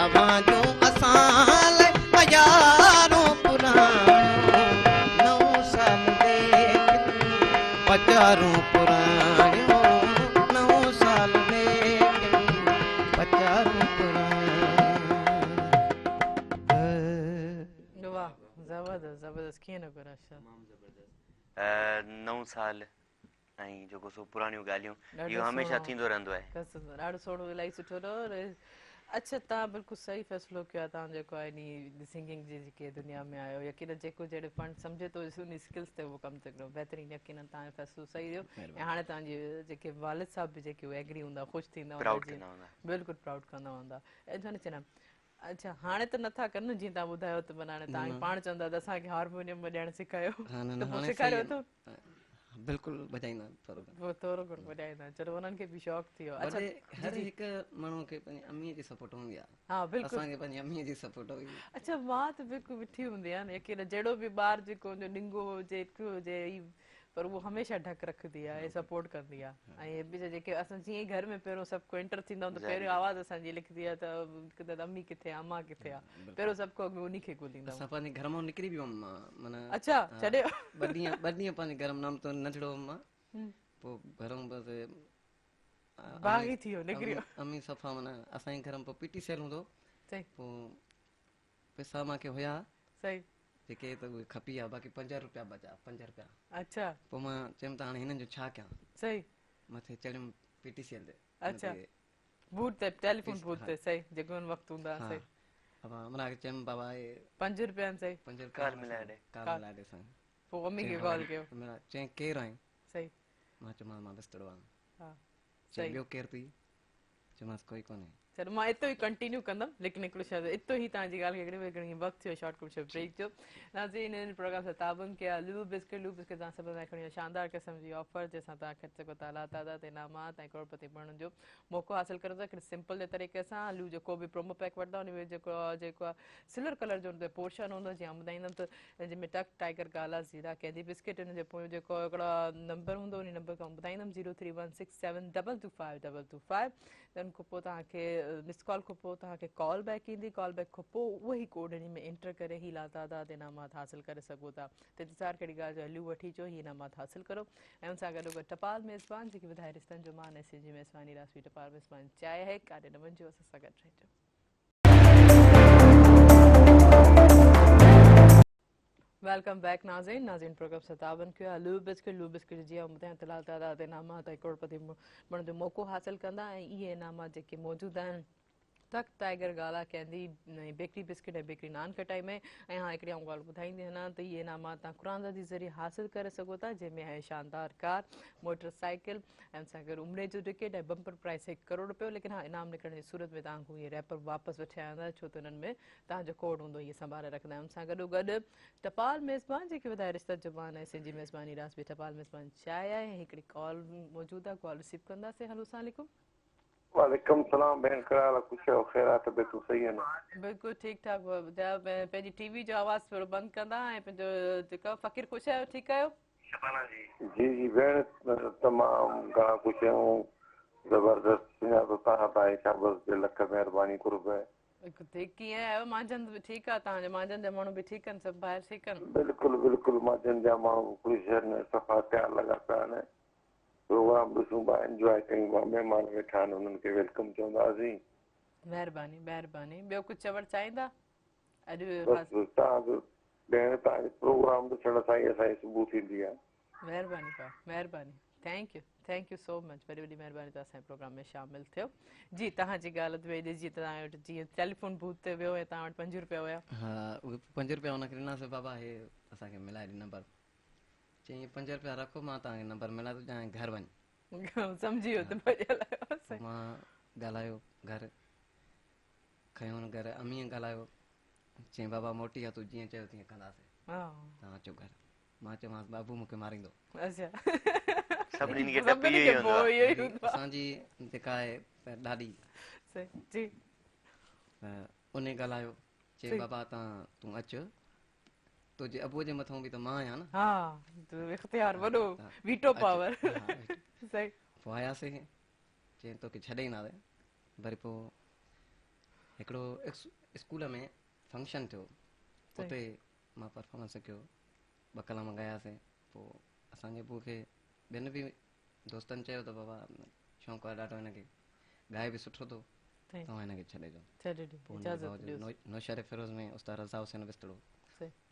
अवां जूं असां लाइ मज़ारूं पुराणियूं नौ साल लेकिन पचारूं पुराणियूं नौ साल लेकिन पचारूं पुराणियूं वाह ज़बरदस्त ज़बरदस्त कीअं न कयो अच्छा 9 साल ऐं जेको सो पुराणियूं ॻाल्हियूं इहो हमेशह थींदो रहंदो आहे कसम ॾाढो सुहिणो इलाही सुठो रहो और अच्छा तव्हां बिल्कुलु सही फ़ैसिलो कयो आहे तव्हां जेको आहे नी सिंगिंग जी जेके दुनिया में आयो यकीन जेको जहिड़े फंड सम्झे थो उन स्किल्स ते उहो कमु थो करो बहितरीनु यकीन तव्हांजो फ़ैसिलो सही रहियो ऐं हाणे तव्हांजे जेके वालिद साहब बि जेके उहे एग्री हूंदा ख़ुशि थींदा बिल्कुलु प्राउड कंदा हूंदा ऐं छा न चवंदा अच्छा हाणे त नथा कनि न जीअं तव्हां ॿुधायो त माना हाणे तव्हां पाण चवंदा त असांखे हारमोनियम ॾियणु सेखारियो त पोइ सेखारियो थो बिल्कुलु बजाईंदा वो थोरो घणो वॼाईंदा चलो उन्हनि खे बि शौक़ु थी वियो अच्छा हर हिकु माण्हू खे पंहिंजी अमीअ जी सपोर्ट हूंदी आहे हा बिल्कुलु असांखे पंहिंजी अमीअ जी सपोर्ट हुई अच्छा मां त बिल्कुलु मिठी हूंदी आहे न यकीन जहिड़ो बि ॿार जेको हुनजो ॾिंगो हुजे हिकु हुजे पर वो हमेशा ढक रखदी आहे, सपोर्ट कंदी आहे। ऐं ॿिया जेके असां जीअं घर में पहिरियों सभु को एंटर थींदा आहियूं त पहिरियों आवाज़ असांजी लिखदी आहे त अम्मी किथे आहे, अम्मा किथे आहे, पहिरियों सभु को उन्ही खे ॻोल्हींदा असां पंहिंजे घर मां निकिरी वियो हुअमि माना अच्छा छॾियो ॿ ॾींहं पंहिंजे घर में नाम तो नंढड़ो हुअमि मां, पोइ घर में बसि बाग़ी थी वियो निकिरी वियो अम्मी सफ़ा माना असांजे घर में पोइ पीटी सेल हूंदो, सही पोइ पैसा मूंखे हुया सही जेके त उहे खपी विया, बाक़ी 5 रुपया बचा, 5 रुपया। अच्छा पोइ मां चयमि त हाणे हिननि जो छा कयां, सही मथे चढ़ियुमि पीटी सेल ते। अच्छा बूथ ते टेलीफोन बूथ ते सही जेको उन वक़्तु हूंदा सही। अब हमरा के चयमि बाबा ये 5 रुपया सही 5 रुपया कार मिलाए ॾे। कार मिलाए ॾे साईं। पोइ मम्मी खे कॉल कयो मेरा चई केरु आहीं, सही मां चयोमांसि मां बिस्तड़ो आहियां। हा चई सही ॿियो केरु अथई, चयोमांसि कोई कोन्हे। चलो मां इतो ई कंटिन्यू कंदमि, लेकिन हिकिड़ो शब्द इतो ई तव्हांजी ॻाल्हि खे हिकिड़ी वक़्तु थियो शॉर्ट कुझु ब्रेक जो नाज़रीन इन प्रोग्राम सां ताबन कया लू बिस्किट तव्हां सभु लाइ खणी शानदार क़िस्म जी ऑफर जंहिंसां तव्हां खरीद सघो था अला तादाद इनामात ऐं करोड़पति बणण जो मौक़ो हासिल करो था हिकिड़े सिंपल जे तरीक़े सां लू जेको बि प्रोमो पैक वठंदा उन में जेको आहे सिल्वर कलर जो हुन पोर्शन हूंदो जीअं ॿुधाईंदमि त जंहिंमें टक टाइगर गाला ज़ीरा कैंडी बिस्किट हिन जे पोइ जेको हिकिड़ा नंबर हूंदो उन नंबर खां ॿुधाईंदमि 0316722525 त उन खां पोइ तव्हांखे मिस कॉल खां पोइ तव्हांखे कॉल बैक ईंदी, कॉल बैक खां पोइ उहो ई कोड हिन में एंटर करे ई लातादाद इनामात हासिल करे सघो था। त इंतज़ारु कहिड़ी ॻाल्हि जो हलियो वठी अचो, ही इनामात हासिल करो ऐं उन सां गॾोगॾु टपाल मेज़बान जेकी ॿुधाए रिश्तनि जो मान ऐं जी मेज़बानी रासवी टपाल मेज़बान चाहे है काॾे न वञिजो, असां सां गॾु रहिजो। वेलकम बैक नाज़रीन प्रोग्राम सतावन कयो आहे लू बिस्किट जीअं ॿुधायां तलाल तादाद इनामात ऐं करोड़पति बणण जो मौक़ो हासिल कंदा ऐं इहे इनामात जेके मौजूदु आहिनि टक टाइगर गाला कैंडी बेकरी बिस्किट ऐं बेकरी नान खटाई में ऐं हा हिकिड़ी आऊं ॻाल्हि ॿुधाईंदी वञा त इहे इनामात तव्हां क़ुरान जे ज़रिए हासिल करे सघो था, जंहिंमें आहे शानदार कार मोटरसाइकिल ऐं उन सां गॾु उमिरि जो टिकट ऐं बम्पर प्राइस 1 करोड़ रुपयो। लेकिन हा इनाम निकिरण जी सूरत में तव्हांखे इहे रैपर वापसि वठी आया छो त हुननि में तव्हांजो कोड हूंदो इहे संभाले रखंदा आहियूं। उन सां गॾोगॾु टपाल मेज़बान जेके ॿुधाए रिश्ता ज़बान ऐं सिंधी मेज़बानी रासबी टपाल मेज़बान चाहे आहे हिकिड़ी कॉल मौजूदु आहे, कॉल रिसीव कंदासीं। हलो अस्सलाम वालेकुम। वालेकुम सलाम भेण कहिड़ा कुझु ख़ैरात तबियतूं सही आहिनि? बिल्कुलु ठीकु ठाकु ॿुधायो पंहिंजी टीवी जो आवाज़ थोरो बंदि कंदा ऐं पंहिंजो जेको फ़क़ीर ख़ुशि आहियो, ठीकु आहियो? जी जी भेण तमामु घणा ख़ुशि आहियूं, ज़बरदस्त सुञातो तव्हां त आहे शाबस जे लख महिरबानी कुर्ब आहे। कीअं आहियो? मांजन बि ठीकु आहे, तव्हांजे मांजन जा माण्हू बि ठीकु आहिनि, सभु ॿाहिरि ठीकु आहिनि? बिल्कुलु बिल्कुलु माजन जा माण्हू ख़ुशि आहिनि, सफ़ा तयारु लॻा पिया आहिनि, प्रोग्राम ॾिसूं पिया, इंजॉय कयूं पिया, महिमान वेठा आहिनि उन्हनि खे वेलकम चवंदासीं। महिरबानी महिरबानी। ॿियो कुझु चवणु चाहींदा? अॼु तव्हांजो भेण तव्हांजो प्रोग्राम ॾिसण सां ई असांजी सुबुह थींदी आहे। महिरबानी भाउ महिरबानी, थैंक यू सो मच, वॾी वॾी महिरबानी तव्हां असांजे प्रोग्राम में शामिलु थियो। जी तव्हांजी ॻाल्हि ॿई ॾिसी तव्हां वटि जीअं टेलीफोन बूथ ते वियो ऐं तव्हां वटि 5 रुपया हुया। हा उहे 5 रुपया हुनखे ॾिनासीं, बाबा हे असांखे मिलाए ॾे नंबर, चई 5 रुपया रखो मां तव्हांखे नंबर मिलाए थो ॾियां, घर वञ। सम्झी वियो त मां ॻाल्हायो घर, खयो हुन घर, अमीअ ॻाल्हायो, चई बाबा मोटी आहे, तूं जीअं चयो तीअं कंदासीं, तव्हां अचो घर। मां चयोमांसि बाबू मूंखे मारींदो। सभिनी खे असांजी जेका आहे ॾाॾी उन ॻाल्हायो, चई बाबा तूं अचु, तुंहिंजे अबूअ जे मथां बि त मां आहियां न। इख्तियार वॾो, वीटो पावर। पोइ आयासीं, चई तोखे छॾे ईंदासीं। वरी पोइ हिकिड़ो स्कूल में फंक्शन थियो, उते मां परफॉर्मेंस कयो, 2 कलाक ॻायासीं। पोइ असांजे अबूअ खे ॿियनि बि दोस्तनि चयो त बाबा शौक़ु आहे ॾाढो हिनखे, ॻाए बि सुठो थो, तव्हां हिनखे छॾे ॾियो। नौशहर फिरोज़ में उस्ताद रज़ा हुसैन बिस्तड़ो,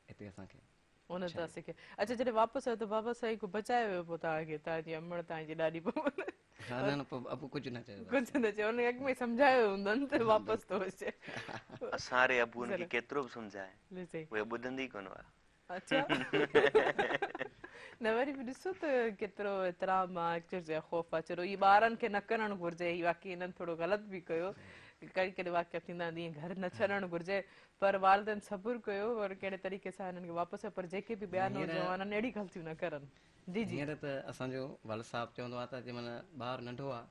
हिते असांखे उन तां सिखे। अच्छा जॾहिं वापसि आयो त बाबा साईं को बचाए वियो पोइ तव्हांखे, तव्हांजी अमड़ तव्हांजी ॾाढी हा न न पोइ अबू कुझु न चयो, कुझु न चयो, हुन अॻ में सम्झायो हूंदनि त वापसि थो अचे। असां रे अबूअनि खे केतिरो बि सम्झाए उहे ॿुधंदी कोन हुआ। अच्छा न वरी बि ॾिसो त केतिरो एतिराम आहे, ख़ौफ़ आहे, चलो इहे ॿारनि खे न करणु घुरिजे, हीअ वाक़ई हिननि थोरो ग़लति बि कयो, कॾहिं कॾहिं वाक़िया थींदा आहिनि ईअं घर न छॾणु घुरिजे, पर वालिदनि सबुरु कयो और कहिड़े तरीक़े सां हिननि खे वापसि, पर जेके बि ॿिया नौजवान अहिड़ी ग़लतियूं न करनि। जी जी हींअर त असांजो वाल साहिबु चवंदो आहे त जंहिंमहिल ॿारु नंढो आहे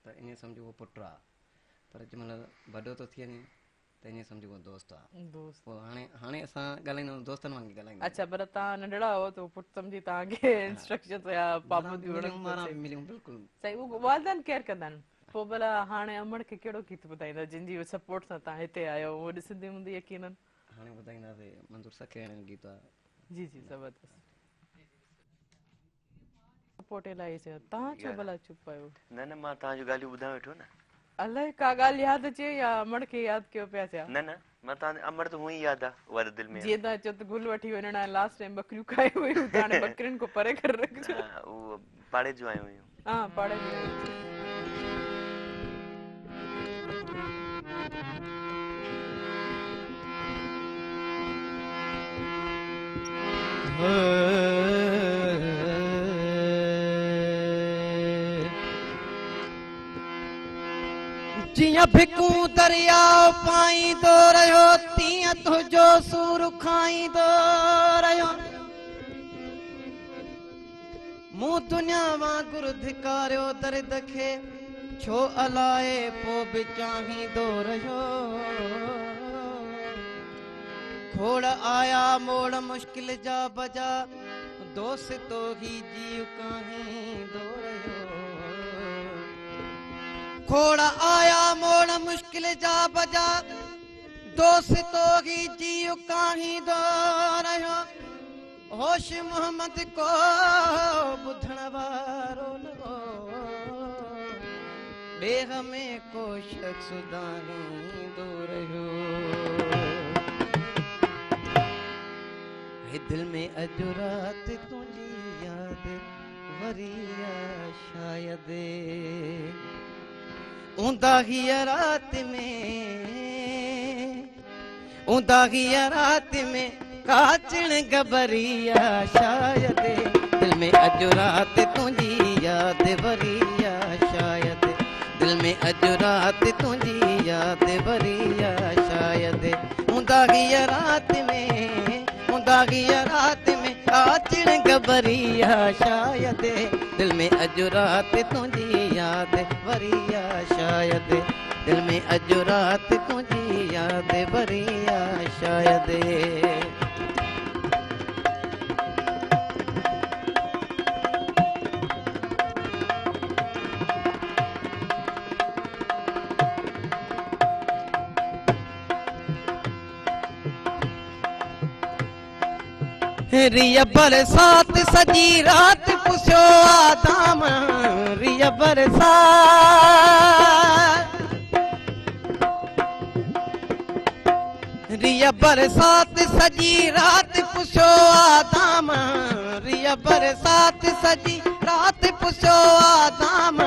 त ईअं सम्झो उहो पुटु आहे, पर जंहिंमहिल वॾो थो थिए नी त ईअं सम्झो को दोस्त आहे दोस्त पोइ हाणे असां ॻाल्हाईंदा आहियूं दोस्तनि वांगुरु ॻाल्हाईंदा अच्छा पर तव्हां नंढड़ा हो त पुट सम्झी तव्हांखे इंस्ट्रक्शन या पाबंदियूं आहियूं मिलियूं बिल्कुलु सही उहो वालदान केयर कंदा आहिनि पोइ भला हाणे अमड़ खे कहिड़ो गीत ॿुधाईंदा जिन जी सपोर्ट सां तव्हां हिते आयो उहो ॾिसंदी हूंदी यकीनन हाणे ॿुधाईंदासीं मंज़ूर सखेड़े जो गीत आहे जी जी ज़बरदस्त सपोर्ट इलाही चयो तव्हां छो भला चुप आहियो न न मां तव्हांजूं ॻाल्हियूं ॿुधां वेठो न अलाए का ॻाल्हि यादि अचे या अमड़ खे यादि कयो पिया थिया न न मां तव्हां अमर त हूअं ई यादि आहे उहा त दिलि में जीअं तव्हां चयो त गुल वठी वञणा लास्ट टाइम बकरियूं खाई हुयूं त हाणे बकरियुनि को परे करे रखिजो उहो पाड़े जूं आयूं हुयूं हा पाड़े में जियां भिकू दरियाओ पाईंदो रहियो तीअं तुंहिंजो सूर खाईंदो रहियो मूं दुनिया वांगुरु धिकारियो दर्द खे छो अलाए पोइ बि चाहींदो रहियो खोड़ आया मोड़ मुश्किल जा बजा दोस्तो ही जीव काहींदो रहियो खोड़ आया मोड़ मुश्किल जा बजा दोस्तो ही जीव काहींदो रहियो होश मोहम्मद को ॿुधण वारो न हो ॾेह में को शख्स दाहींदो रहियो दिल में अॼु राति तुंहिंजी यादि वरी आहे शायदि ऊंदाहीअ राति में काचण गबरी आहे शायदि दिल में अॼु राति तुंहिंजी यादि वरी आहे शायदि दिल में अॼु राति तुंहिंजी यादि वरी आहे शायदि ऊंदाहीअ राति में काचण गबरी आहे शायदि दिल में अॼु राति तुंहिंजी यादि वरी आहे शायदि दिल में अॼु राति तुंहिंजी यादि वरी आहे शायदि रिया बरसात सजी रात पुछो आदाम रिया बरसात सजी रात पुछो आदाम रिया बरसात सजी रात पुछो आदाम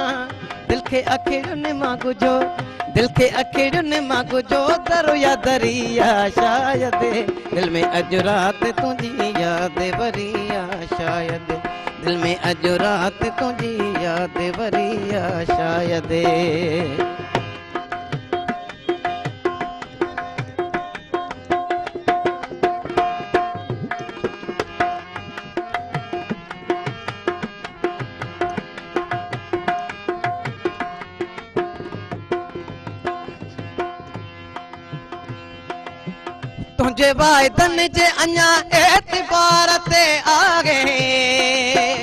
दिल खे अखियुनि मां गुजो दिल के अखियुनि मां गुजो दरो या दरिया शायदि दिल में अॼु राति तुंहिंजी यादि वरी आहे शायदि दिल में अॼु राति तुंहिंजी यादि वरी आहे शायदि तुझे वायदन जे अञा एतबार ते आ गए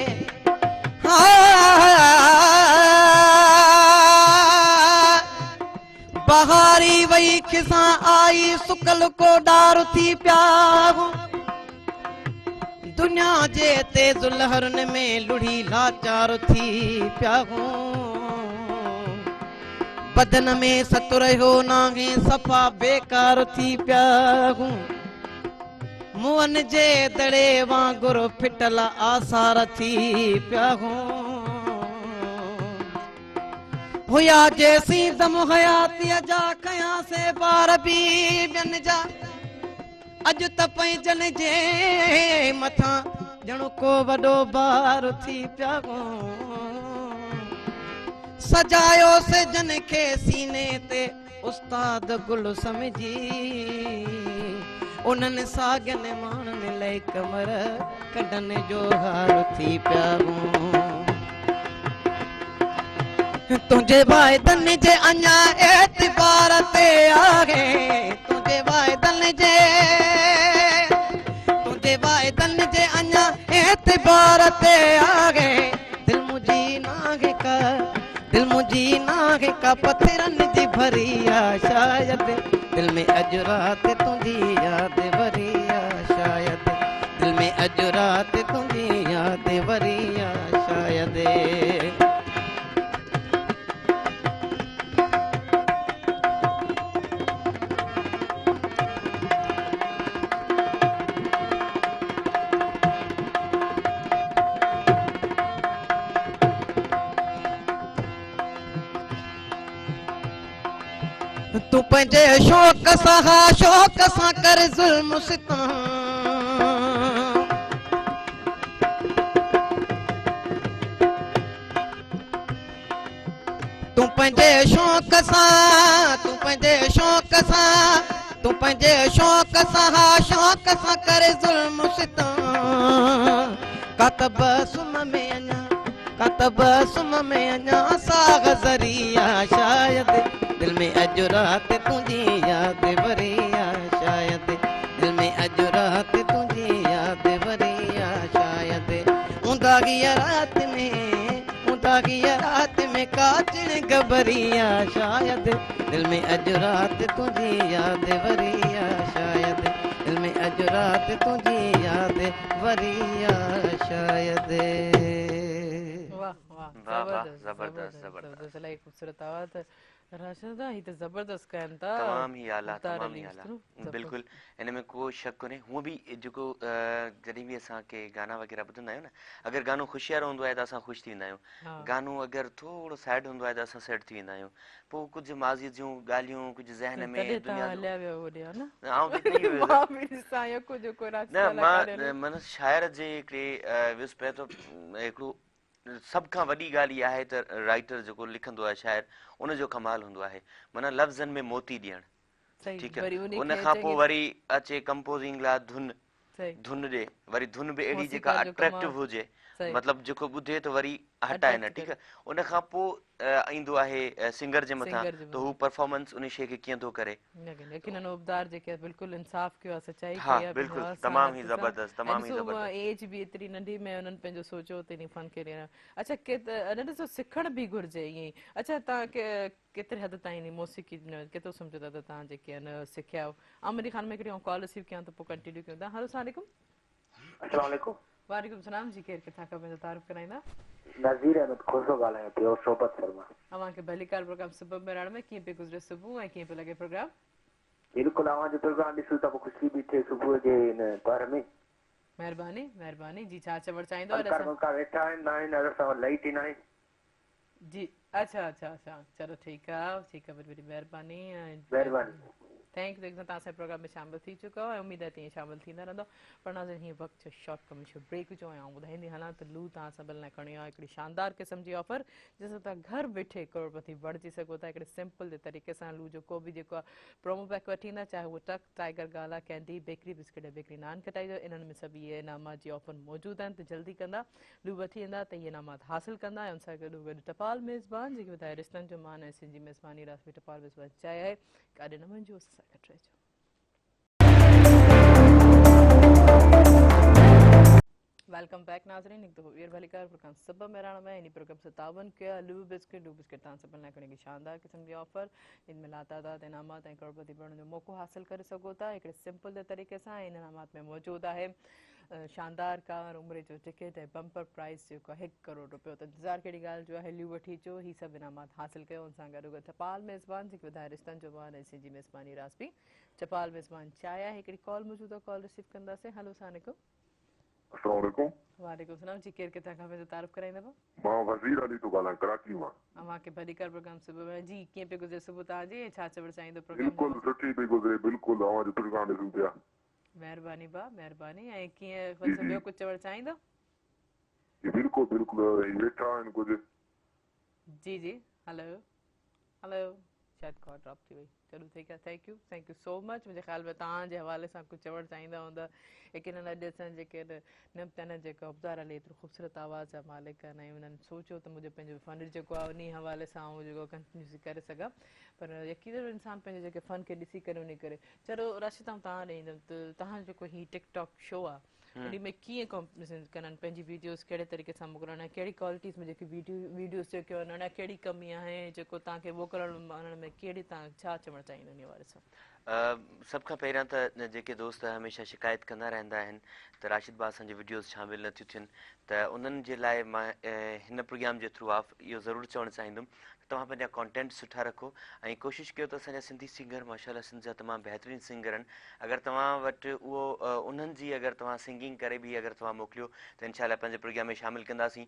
बहारी वई खिसां आई सुकल को डार थी प्या दुनिया जे तेज लहरन में लुढ़ी लाचार थी प्या बदन में सतुर हो नाहे सफ़ा बेकार थी प्या मुअन जे दड़े वांगुर फिटल आसार थी प्या हुया जेसी दम हयातीअ जा कयां से बार भी ॿियनि जा अॼु त पंहिंजनि जे मथां ॼणो को वॾो बार थी प्या सजायो से जन के सीने ते उस्ताद गुल समझी उन्हनि सागन मानन लई कमर कढन जो हार थी प्या तुझे वायदन जे अञा एतबार ते आ गए तुंहिंजे वाइदन जे अञा एतबार ते आ गए दिल मुंहिंजी नाहे का पत्थरनि जी भरी आहे शायदि दिल में अॼु राति तुंहिंजी यादि वरी आहे शायदि दिल में अॼु राति तुंहिंजी यादि वरी आहे शायदि तू पंहिंजे शौक़ सां कर ज़ुल्म सितम तू पंहिंजे शौक़ सां कर ज़ुल्म सितम का तबसुम में अञा साग ज़रिया शायदि दिल में अॼु राति तुंहिंजी यादि वरी आहे शायदि दिल में अॼु राति तुंहिंजी यादि वरी आहे शायदि ऊंदागीअ राति में काचण गबरी आहे शायदि दिल में अॼु राति तुंहिंजी यादि वरी आहे शायदि दिल में अॼु राति तुंहिंजी यादि वरी आहे शायदि वाह वाह जबरदस्त इलाही खूबसूरत आवाज़ राशिदा ही तो जबरदस्त कहन था तमाम ही आला बिल्कुल इन में को शक कोन्हे हूं भी जेको जॾहिं भी असां के गाना वगैरह ॿुधंदा आहियूं न अगर गानो खुशियार हूंदो आहे त असां ख़ुशि थी वेंदा आहियूं गानो अगर थोरो सैड हूंदो आहे त असां सैड थी वेंदा आहियूं पोइ कुछ माज़ी जूं ॻाल्हियूं कुछ ज़हन में मन शायर जे हिकिड़े वियुसि पियो त हिकिड़ो सब खां वॾी ॻाल्हि इहा आहे त राइटर जेको लिखंदो आहे शायर उनजो कमाल हूंदो आहे माना लफ़्ज़नि में मोती ॾियणु ठीकु आहे उन खां पोइ वरी अचे कंपोज़िंग लाइ धुन ॾे वरी धुन बि अहिड़ी जेका अट्रैक्टिव हुजे मतिलबु जेको ॿुधे त वरी हटाए न ठीकु आहे उन खां पोइ ईंदो आहे सिंगर जे मथां त हू परफॉर्मेंस उन शइ खे कीअं थो करे यकीनन उबदार जेके बिल्कुलु इंसाफ़ कयो आहे सचाई हा बिल्कुलु तमामु ई ज़बरदस्त तमामु ई ज़बरदस्त एज बि एतिरी नंढी में उन्हनि पंहिंजो सोचियो त इन फन खे ॾियणु अच्छा ॾिसो सिखण बि घुरिजे ईअं ई अच्छा तव्हां केतिरे हद ताईं मौसीक़ी केतिरो सम्झो था त तव्हां जेके आहिनि सिखिया आहियो आमिरी ख़ान में हिकिड़ी कॉल रिसीव कयां त पोइ कंटिन्यू कयूं था हेलो सलाम वालेकुम सलाम जी केरु किथां खां पंहिंजो तारीफ़ कराईंदा नज़ीर अहमद खोसो ॻाल्हायां पियो सोबत शर्मा अव्हांखे भलीकार प्रोग्राम सुबुह में रण में कीअं पियो गुज़रे सुबुह ऐं कीअं पियो लॻे प्रोग्राम बिल्कुलु अव्हांजो प्रोग्राम ॾिसूं त पोइ ख़ुशी बि थिए सुबुह जे हिन पर में महिरबानी जी छा चवणु चाहींदो वेठा आहिनि असां लाइट ई न आहे जी अच्छा चलो ठीकु आहे वॾी महिरबानी थैंक यू तव्हां असांजे प्रोग्राम में शामिल थी चुका आहियो उमेद आहे तीअं शामिल थींदा रहंदो पर नाज़रीन हीअं वक़्तु शॉर्ट कमर्शियल ब्रेक जो ऐं ॿुधाईंदी हलां त लू तव्हां सभिनि लाइ खणी आयो हिकिड़ी शानदार क़िस्म जी ऑफर जंहिंसां तव्हां घर वेठे करोड़पति बणिजी सघो था हिकिड़े सिंपल जे तरीक़े सां लू जो को बि जेको आहे प्रोमो पैक वठी ईंदा चाहे उहो टक टाइगर गाला candy bakery biscuit bakery naan खटाई जो इन्हनि में सभु इहे इनामात जी ऑफर मौजूदु आहिनि त जल्दी कंदा लू वठी ईंदा त इहे इनामात हासिलु कंदा ऐं उन सां गॾु टपाल मेज़बान जेके ॿुधाए रिश्तनि जो मान ऐं सिंधी मेज़बानी रासमी टपाल मेज़बान चाहे आहे काॾे न वञिजो असां सां गॾु रहिजो वेलकम बैक नाज़रीन हिकु दफ़ो ॿीहर भलीकार प्रोग्राम सब में रहण में इन प्रोग्राम से तावन कया लू बिस्किट तव्हां सभिनि लाइ खणी शानदार क़िस्म जी ऑफर इन में लातादाद इनामात ऐं करोड़पति बणण जो मौक़ो हासिलु करे सघो था हिकिड़े सिंपल जे तरीक़े सां इन इनामात में मौजूदु आहे शानदार कार उमिरि जो टिकट ऐं बम्पर प्राइज़ जेको आहे 1 करोड़ रुपयो त इंतज़ारु कहिड़ी ॻाल्हि जो आहे लू वठी अचो ही सभु इनामात हासिलु कयो उन सां गॾु टपाल मेज़बान जेके ॿुधाए रिश्तनि जो मान ऐं सिंधी मेज़बानी रासबी टपाल मेज़बान चाहिया हिकिड़ी कॉल मौजूदु आहे कॉल रिसीव कंदासीं हेलो सलाम वालेकुम सलाम जी केरु किथां खां पंहिंजो तारीफ़ कराईंदव मां वज़ीर अली थो ॻाल्हायां कराची मां अव्हांखे भलीकार प्रोग्राम सुबुह में जी कीअं पियो गुज़रे सुबुह तव्हांजी छा चवणु चाहींदो प्रोग्राम बिल्कुलु सुठी पई गुज़रे बिल्कुलु अव्हांजो प्रोग्राम ॾिसूं पिया महिरबानी महिरबानी ऐं कीअं ॿियो कुझु चवणु चाहींदो बिल्कुलु वेठा आहिनि कुझु जी हेलो शायदि कॉल ड्रॉप थी वई चलो ठीकु आहे थैंक यू सो मच मुंहिंजे ख़्याल में तव्हांजे हवाले सां कुझु चवणु चाहींदा हूंदा लेकिन अॼु असां जेके निमतन जेका उबदार अली एतिरो ख़ूबसूरत आवाज़ जा मालिक आहिनि ऐं उन्हनि सोचियो त मुंहिंजो पंहिंजो फ़न जेको आहे उन हवाले सां आउं जेको कंटिन्यूस करे सघां पर यकीन इंसान पंहिंजे जेके फ़न खे ॾिसी करे उन करे चलो राशिद तव्हां ॾे ईंदमि त तव्हांजो जेको हीउ टिकटॉक शो आहे उन में कीअं कॉम्पिटिशन कनि पंहिंजी वीडियोस कहिड़े तरीक़े सां मोकिलण ऐं कहिड़ी क्वालिटीज़ में जेकी वीडियोस जेके आहिनि उन कहिड़ी कमी आहे जेको तव्हांखे मोकिलण उन्हनि में कहिड़ी तव्हां छा चवणु चाहींदा इन बारे सां सभ खां पहिरियां त जेके दोस्त हमेशह शिकायत कंदा रहंदा आहिनि त राशिद भाउ असांजी वीडियोस शामिलु नथियूं थियनि त उन्हनि जे लाइ मां हिन प्रोग्राम जे थ्रू ऑफ इहो ज़रूरु चवणु चाहींदुमि तव्हां पंहिंजा कॉन्टेंट सुठा रखो ऐं कोशिशि कयो त असांजा सिंधी सिंगर माशाल्लाह सिंध जा तमामु बहितरीनु सिंगर आहिनि अगरि तव्हां वटि उहो उन्हनि जी अगरि तव्हां सिंगिंग करे बि अगरि तव्हां मोकिलियो त इनशाला पंहिंजे प्रोग्राम में शामिलु कंदासीं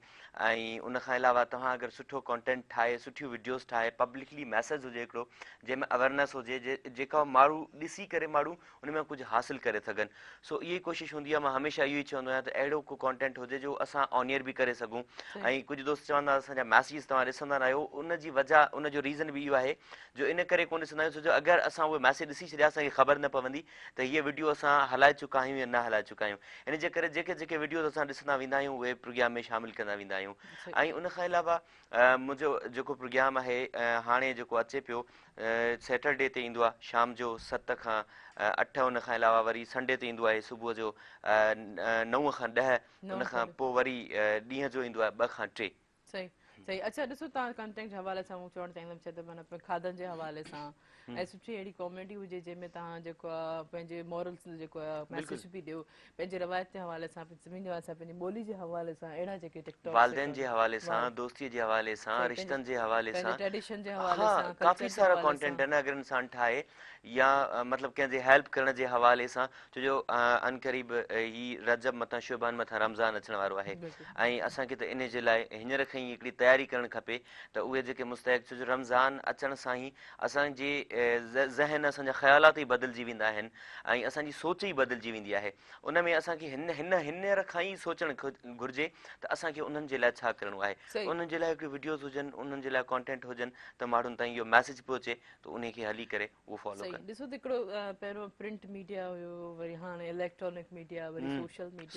ऐं उनखां अलावा तव्हां अगरि सुठो कॉन्टेंट ठाहे सुठियूं वीडियोस ठाहे पब्लिकली मैसेज हुजे हिकिड़ो जंहिंमें अवेयरनेस हुजे जेका माण्हू ॾिसी करे माण्हू उन में कुझु हासिलु करे सघनि सो इहा कोशिशि हूंदी आहे मां हमेशह इहो ई चवंदो आहियां त अहिड़ो को कॉन्टेंट हुजे जो असां ऑनियर बि करे सघूं ऐं कुझु दोस्त चवंदा असांजा मैसेज तव्हां ॾिसंदा न आहियो उनजी वजह उनजो रीज़न बि इहो आहे जो इन करे कोन ॾिसंदा आहियूं छो जो अगरि असां उहे मैसेज ॾिसी छॾिया असांखे ख़बर न पवंदी त हीअ वीडियो असां हलाए चुका आहियूं या न हलाए चुका आहियूं इन जे करे जेके जेके वीडियोस असां ॾिसंदा वेंदा आहियूं उहे प्रोग्राम में शामिलु कंदा वेंदा आहियूं ऐं उनखां अलावा मुंहिंजो जेको प्रोग्राम आहे हाणे जेको अचे पियो सैटरडे ते ईंदो आहे शाम जो 7 खां 8 उनखां अलावा वरी संडे ते ईंदो आहे सुबुह जो 9 खां 10 उनखां पोइ वरी ॾींहं जो ईंदो आहे 2 खां 3 सही सही अच्छा ॾिसो तव्हां कंटेंट जे हवाले सां मूं चवणु चाहींदमि छा त माना खाधनि जे हवाले सां ऐं सुठी अहिड़ी कॉमेडी हुजे जंहिंमें तव्हां जेको आहे पंहिंजे मॉरल्स जेको आहे मैसेज बि ॾियो पंहिंजे रवायत जे हवाले सां ज़मीन जे हवाले सां पंहिंजी ॿोली जे हवाले सां अहिड़ा जेके टिकटॉक वालदेन जे हवाले सां दोस्तीअ जे हवाले सां रिश्तनि जे हवाले सां ट्रेडिशन जे हवाले सां काफ़ी सारा कॉन्टेंट आहिनि अगरि इंसान ठाहे या मतिलबु कंहिंजे हेल्प करण जे हवाले सां छो जो अनक़रीब ही रजब मथां शुबान मथां रमज़ान अचण वारो आहे ऐं असांखे त इन जे लाइ हींअर खां ई हिकिड़ी तयारी करणु खपे त उहे जेके मुस्तहिक छो जो रमज़ान अचण सां ई असांजे ज़हन असांजा ख़्यालात ई बदिलजी वेंदा आहिनि ऐं असांजी सोच ई बदिलजी वेंदी आहे उन में असांखे हींअर खां ई सोचणु घुरिजे त असांखे उन्हनि जे लाइ छा करिणो आहे उन्हनि जे लाइ हिकिड़ी वीडियोस हुजनि उन्हनि जे लाइ कॉन्टेंट हुजनि त माण्हुनि ताईं इहो मैसेज पहुचे त उन खे हली करे उहो फॉलो कनि ॾिसो त हिकिड़ो पहिरियों प्रिंट मीडिया हुयो वरी हाणे इलेक्ट्रॉनिक मीडिया वरी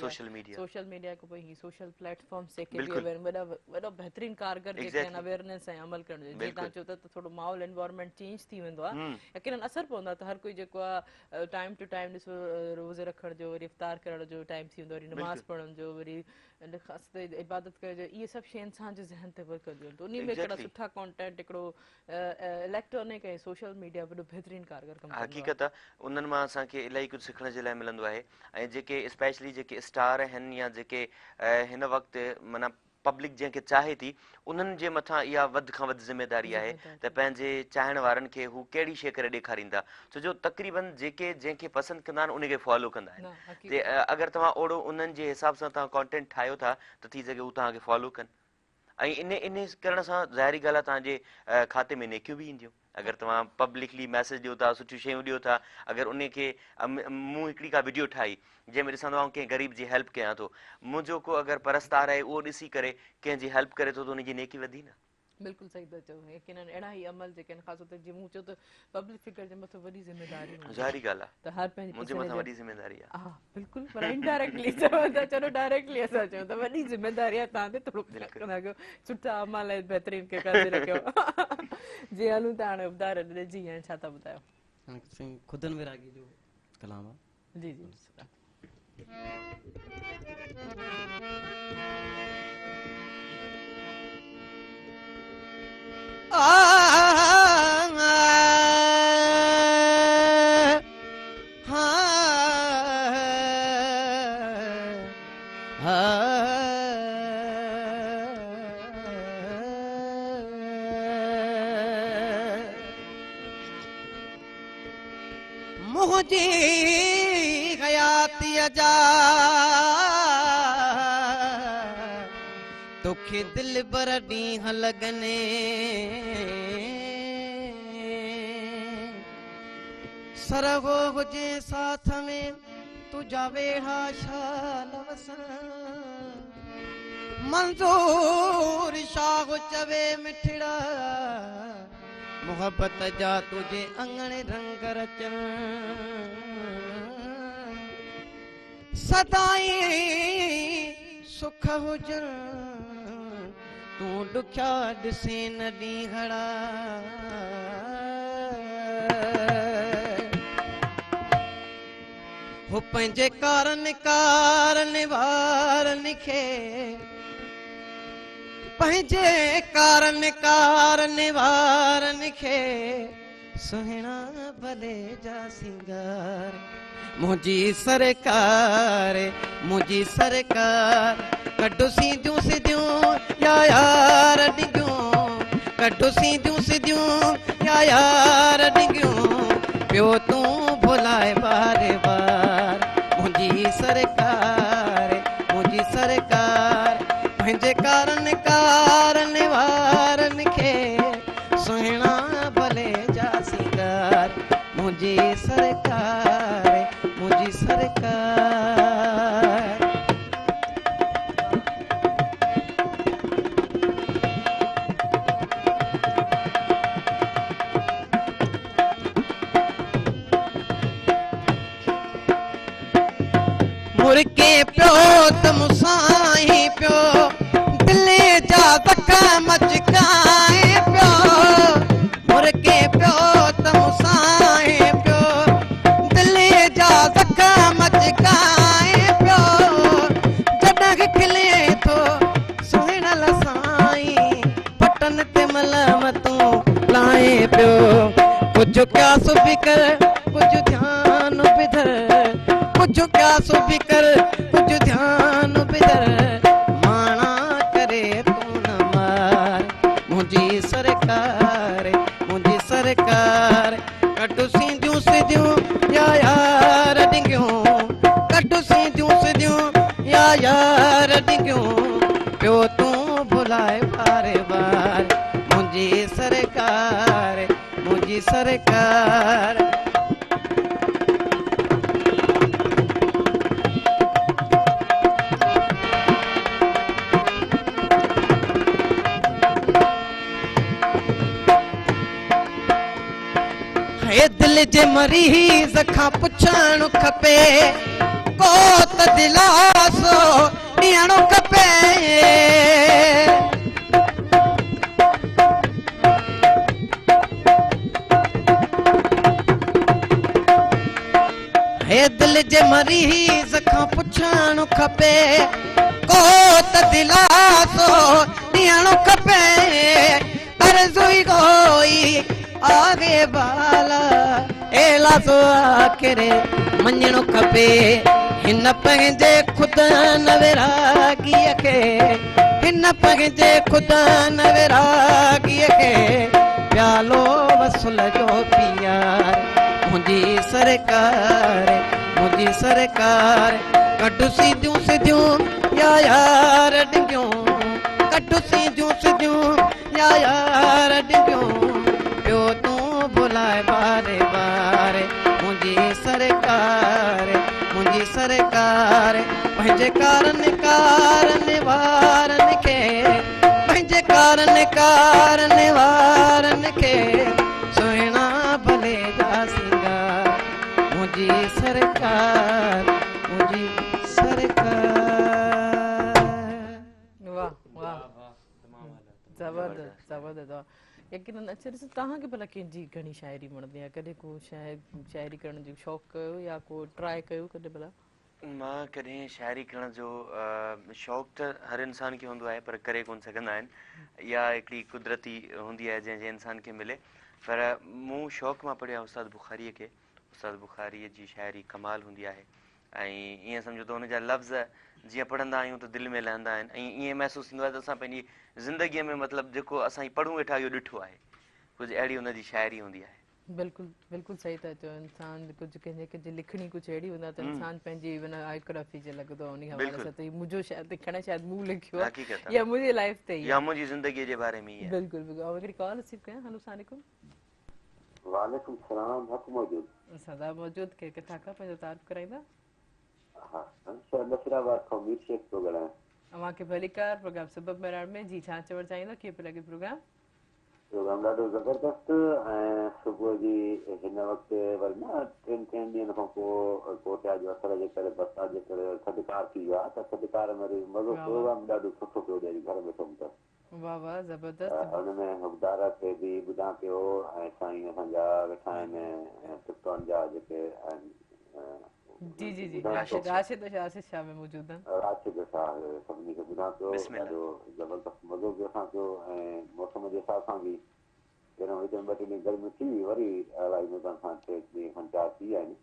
सोशल मीडिया खां पोइ ही सोशल प्लेटफॉर्म्स जेके बि वॾो बहितरीनु कारगर जेके आहिनि अवेयरनेस ऐं अमल करण जो जीअं तव्हां चओ त थोरो माहौल एनवायरमेंट चेंज थी वेंदो आहे यकीनन असरु पवंदो आहे त हर कोई जेको आहे टाइम टू टाइम ॾिसो रोज़े रखण जो वरी इफ़्तार करण जो टाइम थी वेंदो वरी नमाज़ पढ़ण जो वरी इबादत करण जो इहे सभु शइ इंसान जे ज़हन ते वर्क कंदियूं आहिनि त उन में हिकिड़ा सुठा कॉन्टेंट हिकिड़ो इलेक्ट्रॉनिक ऐं सोशल मीडिया वॾो बहितरीनु कारगर कमु हक़ीक़त आहे उन्हनि मां असांखे इलाही कुझु सिखण जे लाइ मिलंदो आहे ऐं जेके स्पेशली जेके स्टार आहिनि या जेके हिन वक़्तु माना पब्लिक जंहिंखे चाहे थी उन्हनि जे मथां इहा वधि खां वधि ज़िमेदारी आहे त पंहिंजे चाहण वारनि खे हू कहिड़ी शइ करे ॾेखारींदा छो जो तक़रीबन जेके जंहिंखे पसंदि कंदा आहिनि उनखे फॉलो कंदा आहिनि ते अगरि तव्हां ओड़ो उन्हनि जे हिसाब सां तव्हां कॉन्टेंट ठाहियो था त थी सघे हू तव्हांखे फॉलो कनि ऐं इन करण सां ज़ाहिरी ॻाल्हि आहे तव्हांजे खाते में नेकियूं बि ईंदियूं अगरि तव्हां पब्लिकली मैसेज ॾियो था सुठियूं शयूं ॾियो था अगरि उनखे मूं हिकिड़ी का वीडियो ठाही जंहिंमें ॾिसंदो आहियां कंहिं ग़रीब जी हेल्प कयां थो मुंहिंजो को अगरि परस्तार आहे उहो ॾिसी करे कंहिंजी हेल्प करे थो त उनजी नेकी वधी न बिल्कुलु सही था चओ यकीनन अहिड़ा ई अमल जेके आहिनि ख़ासि तौर ते जीअं मूं चयो त पब्लिक फिगर जे मथां वॾी ज़िमेदारी ज़ाहिरी ॻाल्हि आहे त हर पंहिंजे मुंहिंजे मथां वॾी ज़िमेदारी आहे हा बिल्कुलु पर इनडायरेक्टली चओ था चलो डायरेक्टली असां चऊं त वॾी ज़िमेदारी आहे तव्हां ते थोरो कयो सुठा अमल ऐं बहितरीनु खे कंदे रखियो जी हलूं था हाणे उबदार ॾे जी हाणे छा था ॿुधायो खुदन विरागी जो कलाम आहे जी जी मुझी हयाती जा तोखे दिल बर ॾींहं लॻने सरगो हुजे साथ में तुझा वेड़ा शाल वसन मंज़ूर शाह चवे मिठड़ा मोहब्बत जा तुझे अंगण रंग रचन सदाई सुख हुजन तू दुखिया ॾिसे न ॾींहड़ा हो पंहिंजे कारण वारन खे पंहिंजे कारण वारन खे सुहिणा भले जा सिंगार मुंहिंजी सरकार कढो सिधियूं या यार डिगियूं कढो सिधियूं या यार डिगियूं पियो तूं भुलाए बारे बार मुंहिंजी सरकार पंहिंजे कारण वारन खे सुहिणा भले जा सिंगार मुंहिंजी सरकार मुर्गे पियो त मुसाई पियो दिले जा ज़ख़्म मचकाए पियो मुर्गे पियो त मुसाई पियो दिले जा ज़ख़्म मचकाए पियो जॾहिं खिले थो सुहिणल साईं पटन ते मलमतूं लाए पियो कुझु क्यास बि कर कुझु ध्यान बि धर कुझु क्यास बि कर कुझु ध्यान बि धर माणा करे तूं न मार मुंहिंजी सरकार कढु सिधियूं या यार डिगियूं कढु सिधियूं या यार डिगियूं पियो तूं भुलाए बारे बार मुंहिंजी सरकार दिल जे मरीज़ खां पुछणु खपे को त दिलासो ॾियणो खपे दिल जे मरीज़ खां पुछणु खपे को त दिलासो ॾियणो खपे अर्ज़ुई कोई आगे बाला एलासो आखिरे मञणो खपे हिन पंहिंजे ख़ुदा न विरागीअ खे हिन पंहिंजे ख़ुदा न विरागीअ खे प्यालो वसूल जो पियार मुंहिंजी सरकार कढु सिधियूं या यार डिगियूं कढु सिधियूं या यार डिगियूं पियो तूं भुलाए बारे बारे मुंहिंजी सरकार पंहिंजे कारण वारन खे पंहिंजे कारण वारन खे सुहिणा भले जा सिंगार मुंहिंजी सरकार वाह वाह ज़बरदस्त यकीनन अच्छा ॾिसो तव्हांखे भला कंहिंजी घणी शाइरी वणंदी आहे कॾहिं को शाइरी करण जो शौक़ु कयो या को ट्राई कयो कॾहिं भला मां कॾहिं शाइरी करण जो शौक़ु त हर इंसान खे हूंदो आहे पर करे कोन सघंदा आहिनि इहा हिकिड़ी कुदरती हूंदी आहे जंहिं इंसान खे मिले पर मूं शौक़ु मां पढ़ियो आहे उस्ताद बुखारीअ जी शाइरी कमाल हूंदी आहे ऐं ईअं सम्झो त हुनजा लफ़्ज़ जीअं पढ़ंदा आहियूं त दिलि में लहंदा आहिनि ऐं ईअं महसूसु थींदो आहे त असां पंहिंजी ज़िंदगीअ में मतिलबु जेको असां पढ़ूं वेठा इहो ॾिठो आहे कुझु अहिड़ी हुनजी शाइरी हूंदी आहे बिल्कुलु सही था चओ इंसान कुझु कंहिंजे लिखणी कुझु अहिड़ी हूंदा त इंसान पंहिंजी बायोग्राफी जे लॻंदो आहे उन हवाले सां त मुंहिंजो शायदि मूं लिखियो आहे या मुंहिंजी लाइफ ते या मुंहिंजी ज़िंदगीअ जे बारे में बिल्कुलु हिकिड़ी कॉल रिसीव कयां हेलो सलाम वालेकुम सलाम हक़ मौजूद सदा मौजूद के किथां खां पंहिंजो तारीफ़ कराईंदा हा नसीराबाद खां मीर शेख थो ॻाल्हायां अव्हांखे भली कार प्रोग्राम सबब मेराण में जी छा चवणु चाहींदा कीअं पियो लॻे प्रोग्राम प्रोग्राम ॾाढो ज़बरदस्त ऐं सुबुह जी हिन वक़्तु वरी न 3 ॾींहंनि खां पोइ कोटिया जो असर जे करे बरसाति जे करे थधिकार थी वियो आहे त थधिकार में वरी मज़ो प्रोग्राम ॾाढो सुठो पियो ॾिए घर वेठो त वाह वाह ज़बरदस्त हुनमें हुकदार खे बि ॿुधां पियो ऐं साईं असांजा वेठा आहिनि टिकटॉन जा जेके आहिनि जी जी जी राशिद शाह में मौजूद आहिनि राशिद शाह सभिनी खे ॿुधां पियो ॾाढो ज़बरदस्त मज़ो पियो असां पियो ऐं मौसम जे हिसाब सां बि पहिरियों विच में 2 ॾींहं गर्मी थी वरी अलाई मुदनि सां 3 ॾींहं खनि 4 थी विया आहिनि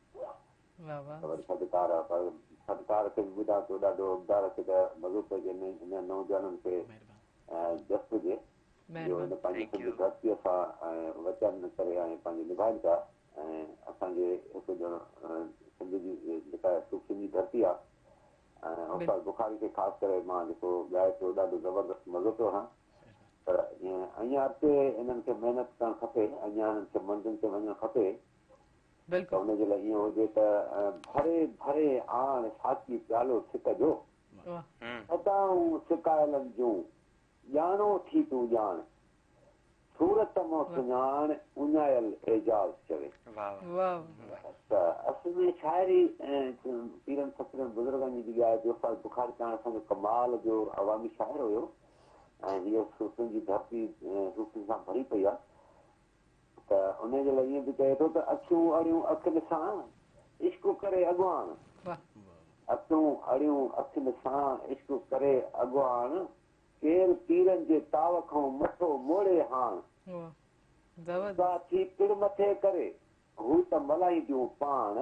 वरी थधिकार आहे पर थधिकार खे बि ॿुधां पियो ॾाढो हुकदार खे त मज़ो पियो अचे हिन नौजवाननि खे जस्ट हुजे जो हिन पंहिंजी सिंधी धरतीअ सां ऐं वचन करे ऐं पंहिंजी निभाइनि था ऐं असांजे हिकु ॼणो सिंधी जी जेका सिंधी धरती आहे ऐं उस्ताद बुखारी खे ख़ासि करे मां जेको ॻाए पियो ॾाढो ज़बरदस्त मज़ो पियो हा पर ईअं अञा अॻिते इन्हनि खे महिनत करणु खपे अञा हिननि खे मंज़िल ते वञणु खपे त हुनजे लाइ ईअं हुजे त भरे भरे आण साची प्यालो सिक जो सदाऊं सिकायलनि जूं ॼाणो थी तूं ॼाण सूरत मां सुञाण उञायल एजाज़ चवे त असल में शाइरी पीरनि फ़क़ीरनि बुज़ुर्गनि जी ॻाल्हि जो उस्ताद बुखारी करणु असांजो कमाल जो अवामी शाइर हुयो ऐं हीअ सूफ़ियुनि जी धरती सूफ़ियुनि सां भरी पई आहे त उनजे लाइ ईअं बि चए थो त अखियूं अड़ियूं अखि ॾिसां इश्क करे अॻुवान अखियूं अड़ियूं अखि ॾिसां इश्क करे अॻुवान केरु पीरनि जे ताव खां मथो मोड़े हाण थी पिड़ मथे करे हू त मल्हाईंदियूं पाण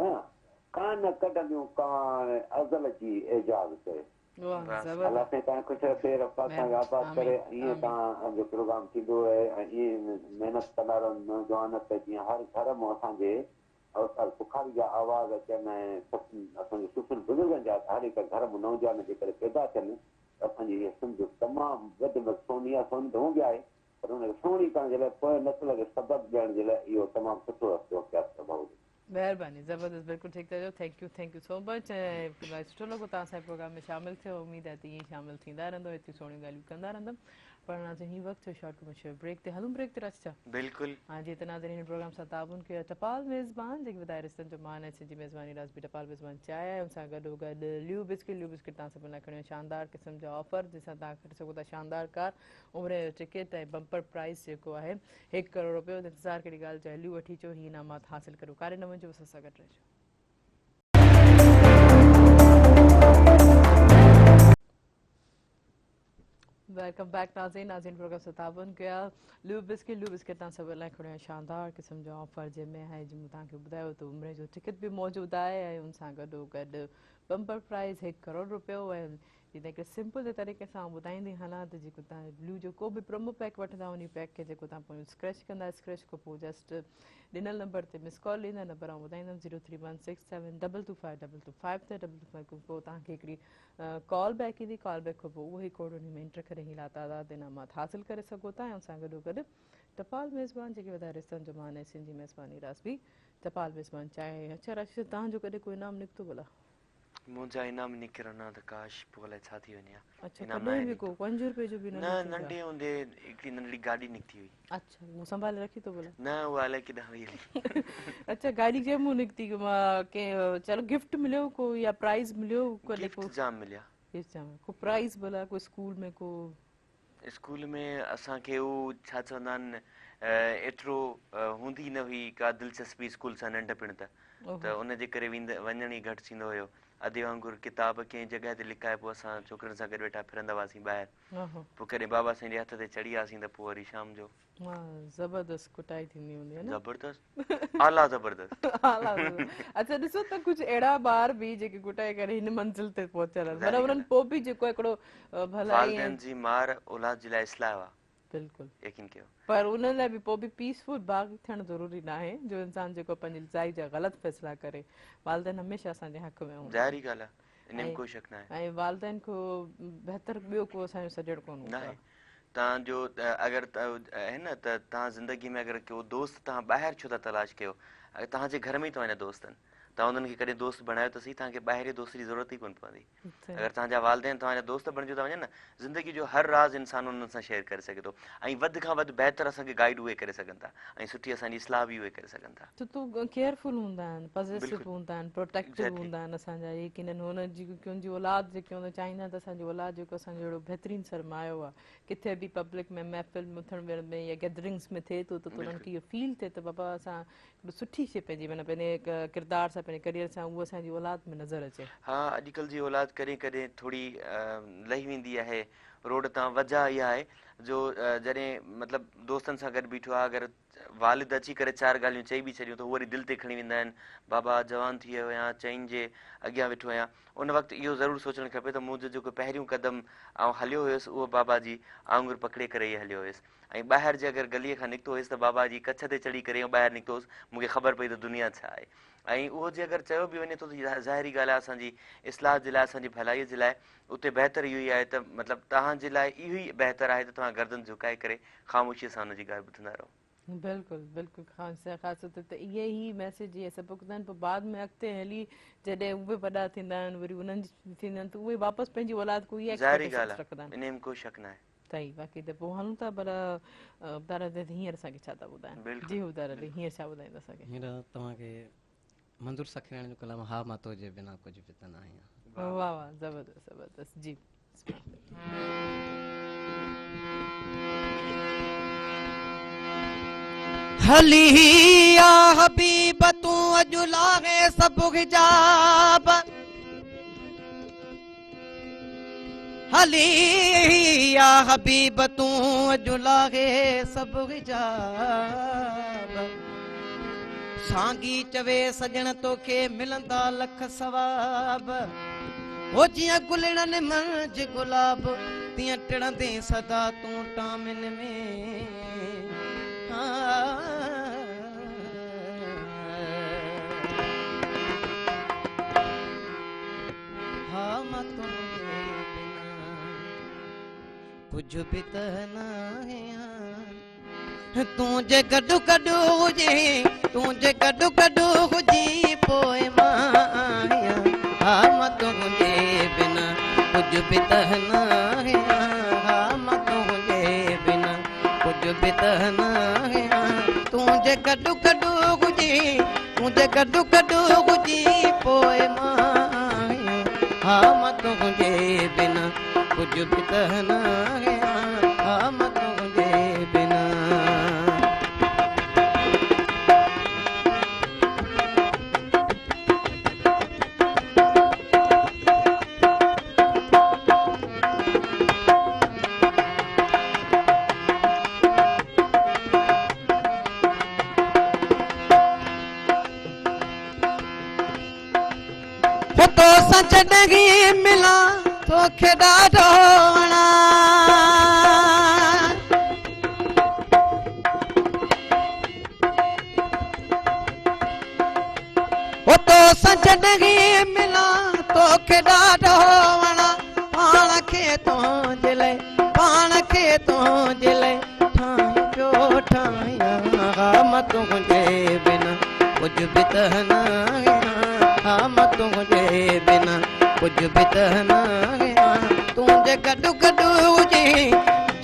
कान कढंदियूं कान अज़ल जी एजाज़ करे अलाह साईं तव्हां ख़ुशि रखे रफ़ा सां आबाद करे ईअं तव्हांजो प्रोग्राम थींदो आहे ऐं ईअं महिनत कंदा रहो नौजवान त जीअं हर घर मां असांजे बुखारी जा आवाज़ अचनि ऐं असांजे सुफ़ियुनि बुज़ुर्गनि जा हर हिकु घर में नौजवान जे करे पैदा थियनि असांजी इहा सिंध तमामु वधि में सोनी आहे सोनी त हूंदी आहे पर हुनखे सुहिणी करण जे लाइ पोइ नस्ल खे सबक़ु ॾियण जे लाइ इहो तमामु सुठो रस्तो आहे महिरबानी ज़बरदस्त बिल्कुलु ठीकु था चओ थैंक यू सो मच ऐं सुठो लॻो तव्हां असांजे प्रोग्राम में शामिलु थियो उमेदु आहे त ईअं शामिलु थींदा रहंदो एतिरियूं सुहिणियूं ॻाल्हियूं कंदा रहंदमि पर अञा हीउ वक़्तु शॉर्ट कमर्शियल ब्रेक ते हलूं ब्रेक ते राशि बिल्कुलु हाँ जी इतना दिन इन प्रोग्राम सां ताबुन कयो टपाल मेज़बान जेके ॿुधाए रिश्तनि जो मान ऐं सिंधी मेज़बानी राज़बी टपाल मेज़बान चाहे ऐं सां गॾो गॾु ल्यू बिस्किट तव्हां सभिनि लाइ खणियो शानदार क़िस्म जा ऑफर जंहिंसां तव्हां खणी सघो था शानदार कार उमिरि जो टिकट ऐं बम्पर प्राइज़ जेको आहे 1 करोड़ रुपयो इंतज़ारु कहिड़ी ॻाल्हि जो ल्यू वठी अचो हीअ इनामात हासिलु करो कारे न वञो असां सां गॾु रहिजो वेलकम बैक नाज़रीन प्रोग्राम से ताबुन कया ल्यू बिस्किट तव्हां सभु लाइ खणियो शानदार क़िस्म जो ऑफर जंहिंमें आहे जीअं तव्हांखे ॿुधायो त उमिरि जो टिकट बि मौजूदु आहे ऐं उन सां गॾो गॾु बम्पर प्राइज़ 1 करोड़ रुपयो ऐं जीअं हिकिड़े सिंपल जे तरीक़े सां ॿुधाईंदी हलां त जेको तव्हां ब्लू जो को बि प्रोमो पैक वठंदा उन पैक खे जेको तव्हां पोइ स्क्रैच कंदा स्क्रैच खां पोइ जस्ट ॾिनल नंबर ते मिस कॉल ॾींदा नंबर आउं ॿुधाईंदमि 0316722522 ते 225 खां पोइ तव्हांखे हिकिड़ी कॉल बैक ईंदी कॉल बैक खां पोइ उहो ई कोड उन में एंटर करे ई लातादाद इनामात हासिलु करे सघो था ऐं सां गॾो गॾु टपाल मेज़बान जेके वधारे रिश्तनि जो मान ऐं सिंधी मेज़बानी राज़बी टपाल मेज़बान चाहे अच्छा राशिद तव्हांजो कॾहिं कोई इनाम निकितो भला मुंहिंजा इनाम निकिरनि त काश पोइ अलाए छा थी वञे अच्छा कॾहिं बि को 5 रुपए जो बि न नंढे हूंदे हिकिड़ी नंढड़ी गाॾी निकिती हुई अच्छा वो संभाले रखी तो बोला न उहा अलाए किथां वई हली अच्छा गाड़ी जे मुंह निकती के चलो गिफ्ट मिलियो को या प्राइज मिलियो को गिफ्ट जाम मिलिया को प्राइज भला को स्कूल में को स्कूल में असांखे उहो छा चवंदा आहिनि एतिरो हूंदी न हुई का दिलचस्पी स्कूल सां नंढपिण त उनजे करे वञण ई घटि थींदो हुयो अधे वांगुरु किताब कंहिं जॻह ते लिकाए पोइ असां छोकिरनि सां गॾु वेठा फिरंदा हुआसीं ॿाहिरि पोइ कॾहिं बाबा साईं जे हथ ते चढ़ी वियासीं त पोइ वरी शाम जो ज़बरदस्त कुटाई थींदी हूंदी आहे न ज़बरदस्त आला ज़बरदस्त अच्छा ॾिसो त कुझु अहिड़ा ॿार बि जेके कुटाए करे हिन मंज़िल ते पहुचल आहिनि पर उन्हनि पोइ बि जेको हिकिड़ो वालिदैन जी मार औलाद जे लाइ इस्लाह आहे बिल्कुल यकीन कयो पर उन लाइ बि पोइ बि पीसफुल बाग़ थियणु ज़रूरी न आहे जो इंसान जेको पंहिंजी ज़ाई जा ग़लति फ़ैसिला करे वालिदैन हमेशह असांजे हक़ में हूंदा ज़ाहिरी ॻाल्हि आहे इन में कोई शक न आहे ऐं वालिदैन खां बहितर ॿियो को असांजो सॼण कोन हूंदो आहे तव्हांजो अगरि आहे न त तव्हां ज़िंदगी में अगरि को दोस्त तव्हां ॿाहिरि छो था तलाश कयो अगरि तव्हांजे घर में ई तव्हांजा दोस्त आहिनि तव्हां उन्हनि खे कॾहिं दोस्त बणायो त सही, तव्हांखे ॿाहिरि दोस्त जी ज़रूरत ई कोन पवंदी। अगरि तव्हांजा वालदेन तव्हांजा दोस्त बणिजी था वञनि न, ज़िंदगी जो हर राज़ इंसान उन्हनि सां शेयर करे सघे थो, ऐं वधि खां वधि बहितर असांखे गाइड उहे करे सघनि था, ऐं सुठी असांजी इस्लाह बि उहे करे सघनि था। त तूं केयरफुल हूंदा आहिनि, पॉज़िटिव हूंदा आहिनि, प्रोटेक्टिव हूंदा आहिनि असांजा, यकीननि हुन जी उनजी औलाद जेके हूंदा चाहींदा त असांजी औलाद जेको असांजो अहिड़ो बहितरीनु सरमायो आहे, किथे बि पब्लिक में महफ़िल में उथण वेहण में या गैदरिंग्स में थिए थो त उन्हनि खे इहो फील थिए त बाबा असां सुठी शइ पंहिंजी माना पंहिंजे किरदार सां पंहिंजे करियर सां उहा असांजी औलाद में नज़र अचे। हा, अॼुकल्ह जी औलाद कॾहिं कॾहिं थोरी लही वेंदी आहे रोड तां। वजह इहा आहे जो जॾहिं मतिलबु दोस्तनि सां गॾु बीठो आहे, अगरि वालिद अची करे 4 ॻाल्हियूं चई बि छॾियूं त उहे वरी दिलि ते खणी वेंदा आहिनि, बाबा जवान थी वियो आहियां, चईनि जे अॻियां वेठो आहियां। उन वक़्तु इहो ज़रूरु सोचणु खपे त मुंहिंजो जेको पहिरियों क़दम ऐं हलियो हुयुसि उहो बाबा जी आङुर पकिड़े करे ई हलियो हुयुसि, ऐं ॿाहिरि जे अगरि गलीअ खां निकितो हुयुसि त बाबा जी कच्छ ते चढ़ी करे ॿाहिरि निकितो हुयुसि, मूंखे ख़बर पई त दुनिया छा आहे। ऐं उहो जे अगरि चयो बि वञे थो त ज़ाहिरी ॻाल्हि आहे असांजी इस्लाह जे लाइ, असांजी भलाईअ जे लाइ उते बहितर इहो ई आहे त मतिलबु तव्हांजे लाइ इहो ई बहितर आहे त तव्हां गर्दन झुकाए करे ख़ामोशीअ सां हुनजी ॻाल्हि ॿुधंदा रहो। बिल्कुलु बिल्कुलु, ख़ासि तौर ते इहे ई मैसेज इहे सभु ॿुधंदा आहिनि, पोइ बाद में अॻिते हली जॾहिं उहे वॾा थींदा आहिनि वरी उन्हनि जी थींदा आहिनि त उहे वापसि पंहिंजी औलाद को इहे ज़ाहिरी ॻाल्हि रखंदा आहे, आहिनि। इन में कोई शक न आहे। सही, बाक़ी त पोइ हलूं था पर हींअर असांखे छा था ॿुधाइनि? जी ॿुधायो हींअर छा ॿुधाईंदा असांखे? हींअर तव्हांखे मंज़ूर सखियाणी जो कलाम हा मां तुंहिंजे बिना कुझु बि त न आहियां। वाह वाह, ज़बरदस्त ज़बरदस्त। जी हली या हबीब तूं अॼु लाहे सभु हिजाब, हली या हबीब तूं अॼु लाहे सभु हिजाब, सांगी चवे सजण तोखे मिलंदा लख सवाब, हो जियां गुलड़नि मंझि गुलाब तीअं टिड़ंदे सदा तूं टामिन में। हा मां तुंहिंजे बिना कुझु बि त न आहियां, तूं जे गॾु गॾु हुजे, तूं जे गॾु गॾु हुजी पोइ मां आहियां। हा मां तुंहिंजे बिना कुझु बि त न आहियां, हा मां तुंहिंजे बिना कुझु बि त न आहियां, तूं जे गॾु गॾु हुजे, तूं जे गॾु गॾु हुजी पोइ मां आहियां। हा मां तुंहिंजे बिना कुझु बि त न आहियां, हा मां तुंहिंजे बिना। तो सजनगी मिला तोखे ॾाढो वणा, हो तो सजनगी मिला तोखे ॾाढो वणा, पाण खे तुंहिंजे लाइ, पाण खे तुंहिंजे लाइ ठाही पियो ठाहियां। हा मां तुंहिंजे बिना कुझु बि त न आहियां, हा मां तुंहिंजे बिना कुझु बि त न आहियां, तूं जे गॾु गॾु हुजे,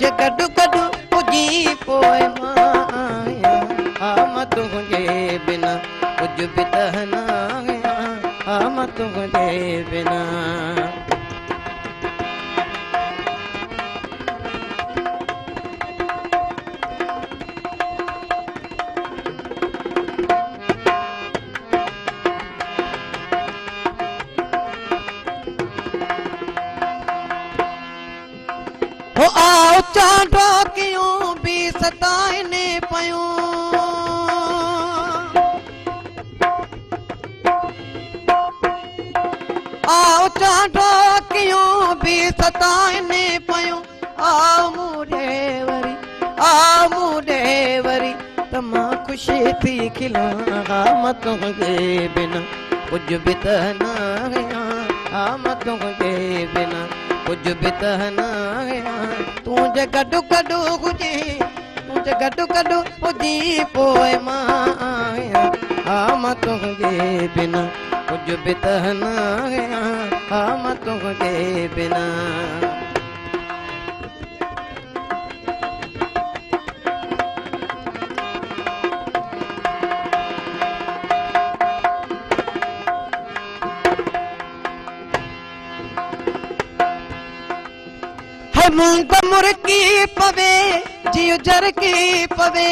जे गॾु गॾु हुजी पोइ मां आहियां। हा मां तुंहिंजे बिना कुझु बि त न आहियां, हा मां तुंहिंजे बिना। हो आओ चांडो क्यों भी सताइने पयूं, आओ चांडो क्यों भी सताइने पयूं, आओ मूडे वरी, आओ मूडे वरी त मां ख़ुशी थी खिलां। हा मां तुंहिंजे बिना कुझु बि त न आहियां, हा मां तुंहिंजे बिना कुझु बि त न आहियां, तूं जे गॾु गॾु हुजे, तूं जे गॾु गॾु हुजी पोइ मां आहियां। हा मां तुझे बिना कुछ भी त न आहियां मां तुझे बिना मूंग मुर्गी पवे जियो जरकी पवे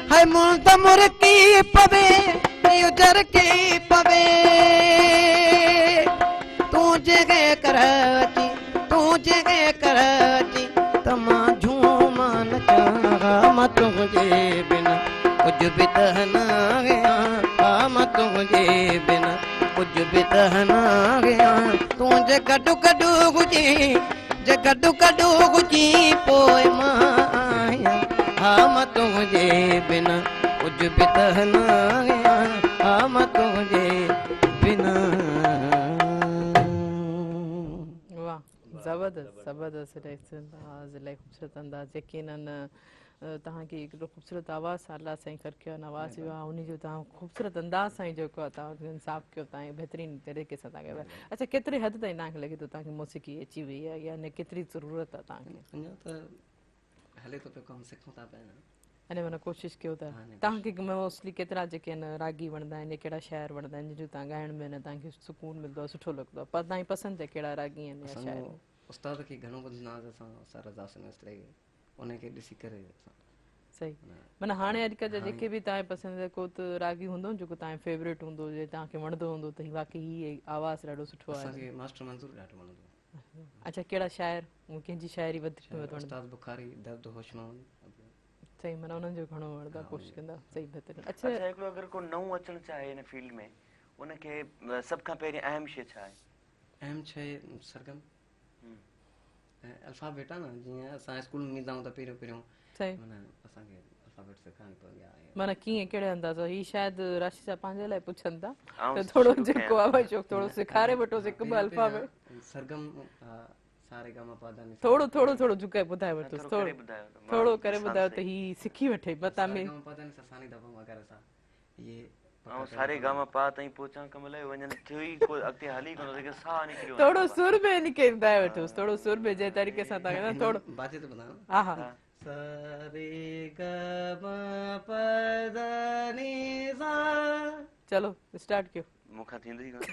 हाय मूंग मुर्गी पवे जियो जरकी पवे तू जगे करची तुझे करची तमा झूमा नचा मां तुझे बिना कुछ भी त न आहियां मां तुझे बिना कुछ भी त न आहियां तूं जे गॾु गॾु हुजे जे गॾु गॾु हुजी पोइ मां आहियां मां तुझे बिना कुछ भी त न आहियां मां तुझे बिना ज़बरदस्त ज़बरदस्त सिलेक्शन अंदाज़ इलाही ख़ूबसूरत अंदाज़ यकीनन तव्हांखे हिकिड़ो ख़ूबसूरत आवाज़ सां अलाह साईं ख़र्कियो नवाज़ वियो आहे उन जो तव्हां ख़ूबसूरत अंदाज़ सां जेको आहे तव्हां इंसाफ़ कयो तव्हां बहितरीनु तरीक़े सां तव्हांखे अच्छा केतिरे हद ताईं तव्हांखे लॻे थो तव्हांखे मौसीक़ी अची वई आहे या न केतिरी ज़रूरत आहे तव्हांखे अञा त हले थो पियो कमु सिखूं था पिया अने माना कोशिशि कयो था तव्हांखे मोस्टली केतिरा जेके आहिनि रागी वणंदा आहिनि कहिड़ा शाइर वणंदा आहिनि जिन जो तव्हां ॻाइण में न तव्हांखे सुकून मिलंदो आहे सुठो लॻंदो आहे पर तव्हांजी पसंदि जा कहिड़ा रागी आहिनि या शाइर उस्ताद खे घणो ॿुधंदा हुआसीं असां उस्ताद रज़ा हुसैन असलई उनखे ॾिसी करे सही माना हाणे अॼुकल्ह जा जेके बि तव्हांजे पसंदि को त रागी हूंदो जेको तव्हांजो फेवरेट हूंदो जे तव्हांखे वणंदो हूंदो त वाक़ई हीअ आवाज़ु ॾाढो सुठो आहे असांखे मास्टर मंज़ूर ॾाढो वणंदो अच्छा कहिड़ा शाइर कंहिंजी शाइरी वधीक उस्ताद बुखारी दर्द होशमान सही माना उन्हनि जो घणो वणंदो कोशिशि कंदा सही बहितरीनु अच्छा हिकिड़ो अगरि को नओं अचणु चाहे हिन फील्ड में उनखे सभ खां पहिरीं अहम शइ छा आहे अहम शइ सरगम अल्फाबेट आहे न जीअं असां स्कूल में वेंदा आहियूं त पहिरियों सही माना असांखे अल्फाबेट सेखारणी पवंदी आहे माना कीअं कहिड़े अंदाज़ ही शायदि राशि सां पंहिंजे लाइ पुछनि था त थोरो जेको आहे थोरो सेखारे वठोसि हिकु ॿ अल्फाबेट सरगम सारे गा मा पा धा नि थोरो थोरो थोरो झुकाए ॿुधाए वठोसि थोरो करे ॿुधायो त ही सिखी वठे मता में सानी दफ़ा अगरि असां ये ऐं सारे गा मा पा ताईं पहुचण खां महिल वञनि थियो ई कोई अॻिते हली कोन जेके साह निकिरियो थोरो सुर में इनखे ॿुधाए वठोसि थोरो सुर में जे तरीक़े सां तव्हां थोरो बाजे त ॿुधायो हा हा सारे गा मा पा धा नि सा चलो स्टार्ट कयो मूंखां थींदो ई कोन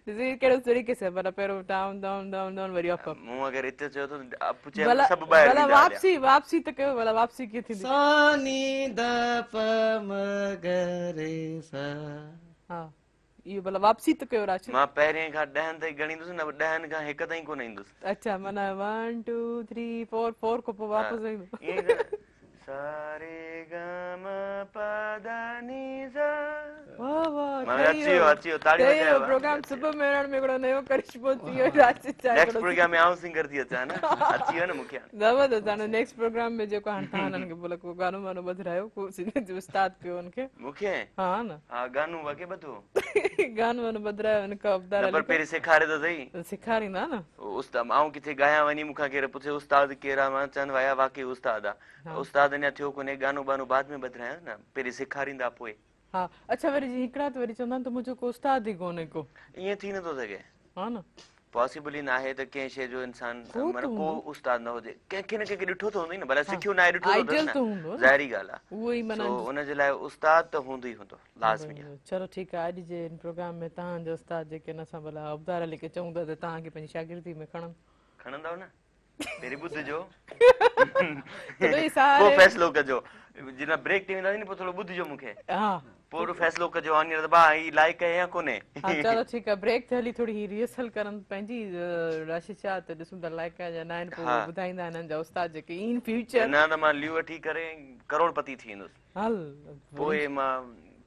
कहिड़ो तरीक़े सां माना पहिरियों डाउन डाउन डाउन डाउन वरी अप मूं अगरि हिते चयो त अप चयो सभु ॿाहिरि भला वापसी वापसी त कयो भला वापसी कीअं थींदी सा नि ध प म ग रे सा हा इहो भला वापसी त कयो राशि मां पहिरें खां 10 ताईं ॻणींदुसि न 10 खां 1 ताईं कोन ईंदुसि अच्छा माना 1 2 3 4 4 को पोइ वापसि ईंदो सारे गा मा पा धा नि सा वाह वाह अची वियो ताड़ी वजायो प्रोग्राम सुबह मेरण में हिकिड़ो नयो करिश्मो थी वियो राशि नेक्स्ट प्रोग्राम में आऊं सिंगर थी अचां न अची वियो न मूंखे ज़बरदस्त हाणे नेक्स्ट प्रोग्राम में जेको हाणे तव्हां हिननि खे बोले को गानो वानो ॿुधायो को सिंगर उस्ताद पियो हुनखे मूंखे हा न हा गानो वाके ॿधो गानो वानो ॿुधायो हुनखे अब्दार पर पहिरीं सेखारे त सही सेखारींदा न उस्ताद आऊं किथे ॻायां वञी मूंखां केरु पुछे उस्ताद केरु आहे मां चवंदो आहियां वाकई उस्ताद आहे उस्ताद अञा थियो कोन्हे गानो बानो बाद में ॿुधायां न पहिरीं सेखारींदा पोइ हा अच्छा वरी हिकिड़ा त वरी चवंदा आहिनि त मुंहिंजो को उस्ताद ई कोन्हे को ईअं थी नथो सघे हा न पॉसिबल ई न आहे त कंहिं शइ जो इंसान माना को उस्ताद न हुजे कंहिंखे न कंहिंखे ॾिठो त हूंदो ई न भला सिखियो न आहे ॾिठो त ज़ाहिरी ॻाल्हि आहे उहो ई माना उनजे लाइ उस्ताद त हूंदो ई हूंदो लाज़मी आहे चलो ठीकु आहे अॼु जे प्रोग्राम में तव्हांजो उस्ताद जेके न असां भला अब्दार अली खे चऊं था त तव्हांखे पंहिंजी शागिर्दी में खणंदव न पहिरीं ॿुधिजो पोइ फ़ैसिलो कजो जिन ब्रेक ते वेंदासीं न पोइ थोरो ॿुधिजो मूंखे पोइ फ़ैसिलो कजो हींअर त भाउ ही लाइक़ु आहे या कोन्हे चलो ठीकु आहे ब्रेक ते हली थोरी ही रिहर्सल करनि पंहिंजी राशि छा त ॾिसूं था लाइक़ु आहे या न आहिनि पोइ ॿुधाईंदा हिननि जा उस्ताद जेके इन फ्यूचर न त मां लीव वठी करे करोड़पति थी वेंदुसि हल पोइ मां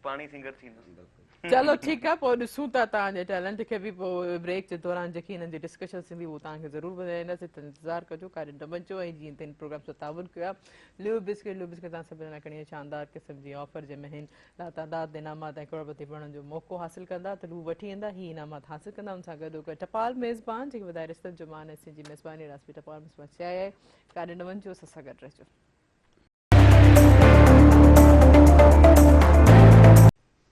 पाणी सिंगर थींदुसि चलो ठीकु आहे, पोइ ॾिसूं था तव्हांजे टैलेंट खे बि पोइ ब्रेक जे दौरान जेकी हिननि जी डिस्कशन थींदी उहो तव्हांखे ज़रूरु ॿुधाईंदासीं, त इंतज़ारु कजो, काॾे न वञिजो। ऐं जीअं त हिन प्रोग्राम सां ताउन कयो आहे लियो बिस्किट तव्हां सभिनी लाइ खणी शानदार क़िस्म जी ऑफर जंहिंमें हिन लातादाद इनामात ऐं करोड़पति बणण जो मौक़ो हासिलु कंदा, त हू वठी ईंदा, ही इनामात हासिलु कंदा। हुन सां गॾोगॾु टपाल मेज़बान जेके वधाए रिश्तनि जो मान ऐं जी मेज़बानी रासपी टपाल मेज़बान चया आहे, काॾे न वञिजो, असां सां गॾु रहिजो।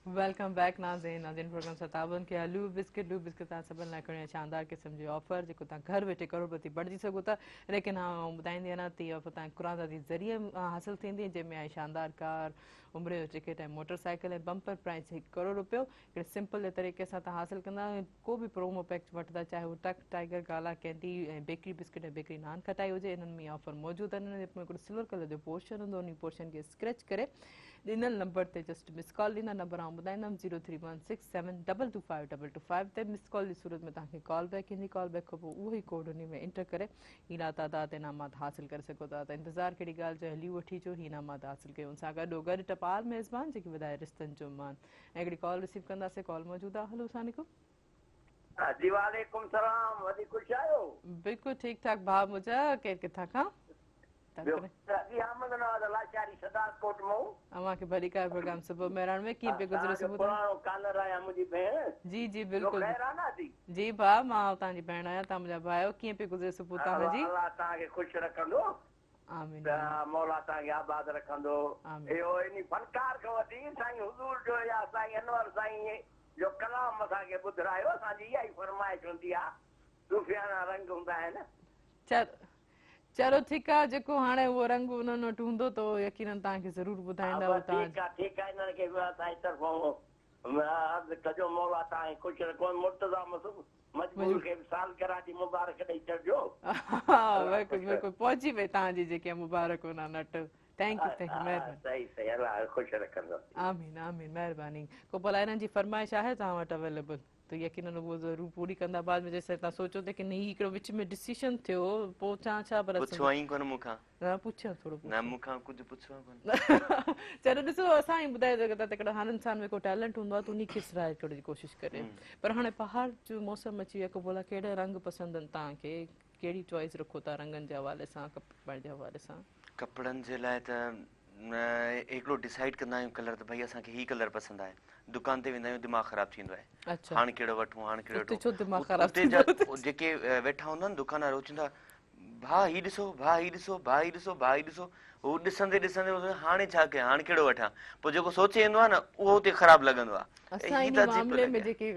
वेलकम बैक नाज़रीन प्रोग्राम सां ताबन के लू बिस्किट तव्हां सभिनी लाइ खणी शानदार क़िस्म जी ऑफर जेको तव्हां घर वेठे करोड़पति बणिजी सघो था। लेकिन हाँ ॿुधाईंदी आहियां त इहा ऑफर तव्हांखे कुरादादी ज़रिए हासिलु थींदी, जंहिंमें आहे शानदार कार, उमिरि जो टिकट ऐं मोटरसाइकिल ऐं बम्पर प्राइज़ $1 करोड़। हिकिड़े सिंपल तरीक़े सां तव्हां हासिलु कंदा। को बि प्रोमो पैक वठंदा, चाहे उहो टक टाइगर गाला कैंडी ऐं बेकरी बिस्किट ऐं बेकरी नान खटाई हुजे, इन्हनि में ऑफर मौजूदु आहिनि। हिकिड़ो सिल्वर कलर जो पोर्शन हूंदो, उन पोर्शन खे स्क्रैच करे ॾिनल नंबर ते जस्ट मिस कॉल ॾींदा। नंबर आउं ॿुधाईंदमि 0316722522 ते मिस कॉल जी सूरत में तव्हांखे कॉल बैक ईंदी। कॉल बैक खां पोइ उहो ई कोड उन में एंटर करे हीना तादाद इनामात हासिलु करे सघो था। त इंतज़ारु कहिड़ी ॻाल्हि जो, हली वठी अचो, ही इनामात हासिलु कयो। हुन सां गॾोगॾु टपाल मेज़बान जेकी वधाए रिश्तनि जो मान। ऐं हिकिड़ी कॉल रिसीव कंदासीं, कॉल मौजूदु आहे। हलो अस्सलाम वालेकुम। वालेकुम सलाम, वॾी ख़ुशि आहियो? बिल्कुलु ठीकु ठाक भाउ मुंहिंजा, केरु किथां खां? अव्हांखे भली कार प्रोग्राम सुबुह महिराण में कीअं पियो गुज़रे सुबुह? जी जी बिल्कुलु जी भाउ, मां तव्हांजी भेण आहियां, तव्हां मुंहिंजा भाउ आहियो। कीअं पियो गुज़रे सुबुह तव्हांजी? तव्हांखे ख़ुशि रखंदो, आमीन मौला तव्हांखे आबाद रखंदो। इहो इन फनकार खां वधीक साईं हुज़ूर जो या साईं अनवर साईं जो कलाम असांखे ॿुधायो, असांजी इहा ई फरमाइश हूंदी आहे। सूफ़ियाना रंग हूंदा आहिनि। चलो ठीकु आहे, जेको हाणे उहो रंग उन्हनि वटि हूंदो त यकीनन तव्हांखे ज़रूरु ॿुधाईंदा। ठीकु आहे ठीकु आहे, हिननि खे असांजी तरफ़ां अर्ज़ु कजो, मौला तव्हांखे ख़ुशि रखो। मुर्तज़ा मजबूर खे बि सालगिरह जी मुबारक ॾेई छॾिजो। हा बिल्कुलु बिल्कुलु पहुची वई तव्हांजी जेके मुबारक हुन नट। थैंक यू महिरबानी। सही सही, अलाह ख़ुशि रखंदो। आमीन आमीन, महिरबानी। को भला हिननि जी फरमाइश आहे तव्हां वटि अवेलेबल त यकीनन उहो ज़रूरु पूरी कंदा। बाद में जेसिताईं तव्हां सोचो त की न ही हिकिड़ो विच में डिसीशन थियो, पोइ छा पर पुछो ई कोन मूंखां। न पुछां थोरो न मूंखां कुझु पुछो कोन। चलो ॾिसो, असां ई ॿुधाए सघंदा त हिकिड़ो हर इंसान में को टैलेंट हूंदो आहे त उन खे सराए करण जी कोशिशि करे। पर हाणे पहाड़ जो मौसम अची वियो आहे, को बोला कहिड़ा रंग पसंदि आहिनि तव्हांखे, कहिड़ी चॉइस रखो था रंगनि जे हवाले सां, कपिड़नि जे हवाले सां? कपिड़नि जे लाइ त हिकिड़ो डिसाइड कंदा आहियूं कलर, त भई असांखे ही कलर पसंदि आहे। दुकान ते वेंदा आहियूं, दिमाग़ ख़राबु थींदो आहे, हाणे कहिड़ो वठूं हाणे कहिड़ो वठूं। उते जा जेके वेठा हूंदा आहिनि दुकानदार, उहो चवंदा भाउ ही ॾिसो भाउ ही ॾिसो भाउ ही ॾिसो भाउ ही ॾिसो। हू ॾिसंदे ॾिसंदे हाणे छा कयां, हाणे कहिड़ो वठां। पोइ जेको सोचे ईंदो आहे न उहो हुते ख़राबु लॻंदो आहे। असां इन मामले में जेके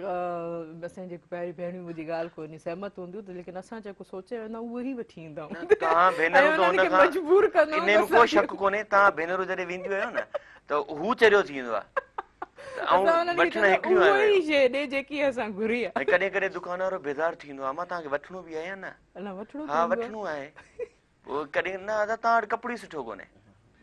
असां जेके पहिरीं भेणियूं मुंहिंजी ॻाल्हि कोन्हे सहमत हूंदियूं, त लेकिन असां जेको सोचे वेंदा उहो ई वठी ईंदा आहियूं। तव्हां भेनरूं त हुन खां इन में को शक कोन्हे, तव्हां भेनरूं जॾहिं वेंदियूं आहियो न त हू चरियो थी वेंदो आहे। कॾहिं कॾहिं दुकान वारो बेज़ार थींदो आहे, मां तव्हांखे वठिणो बि आहे न। हा वठिणो आहे, कॾहिं न तव्हां वटि कपिड़ो ई सुठो कोन्हे,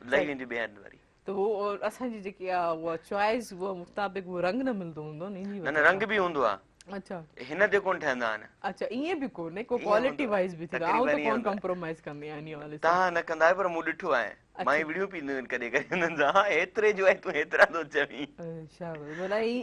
लही वेंदी ॿिए हंधि वरी। त उहो असांजी जेकी आहे उहा चॉइस उहो मुताबिक़ उहो रंग न मिलंदो हूंदो न रंग बि हूंदो आहे। अच्छा हिन ते कोन ठहंदा आहिनि। अच्छा ईअं बि कोन्हे, को क्वालिटी वाइज बि थींदो आहे, त कोन कॉम्प्रोमाइज़ कंदी आहियां। तव्हां न कंदा आहियो, पर मूं ॾिठो आहे, मां ई विड़ियूं पींदियूं आहिनि कॾहिं कॾहिं हुननि सां, एतिरे जो आहे तूं हेतिरा थो चवीं।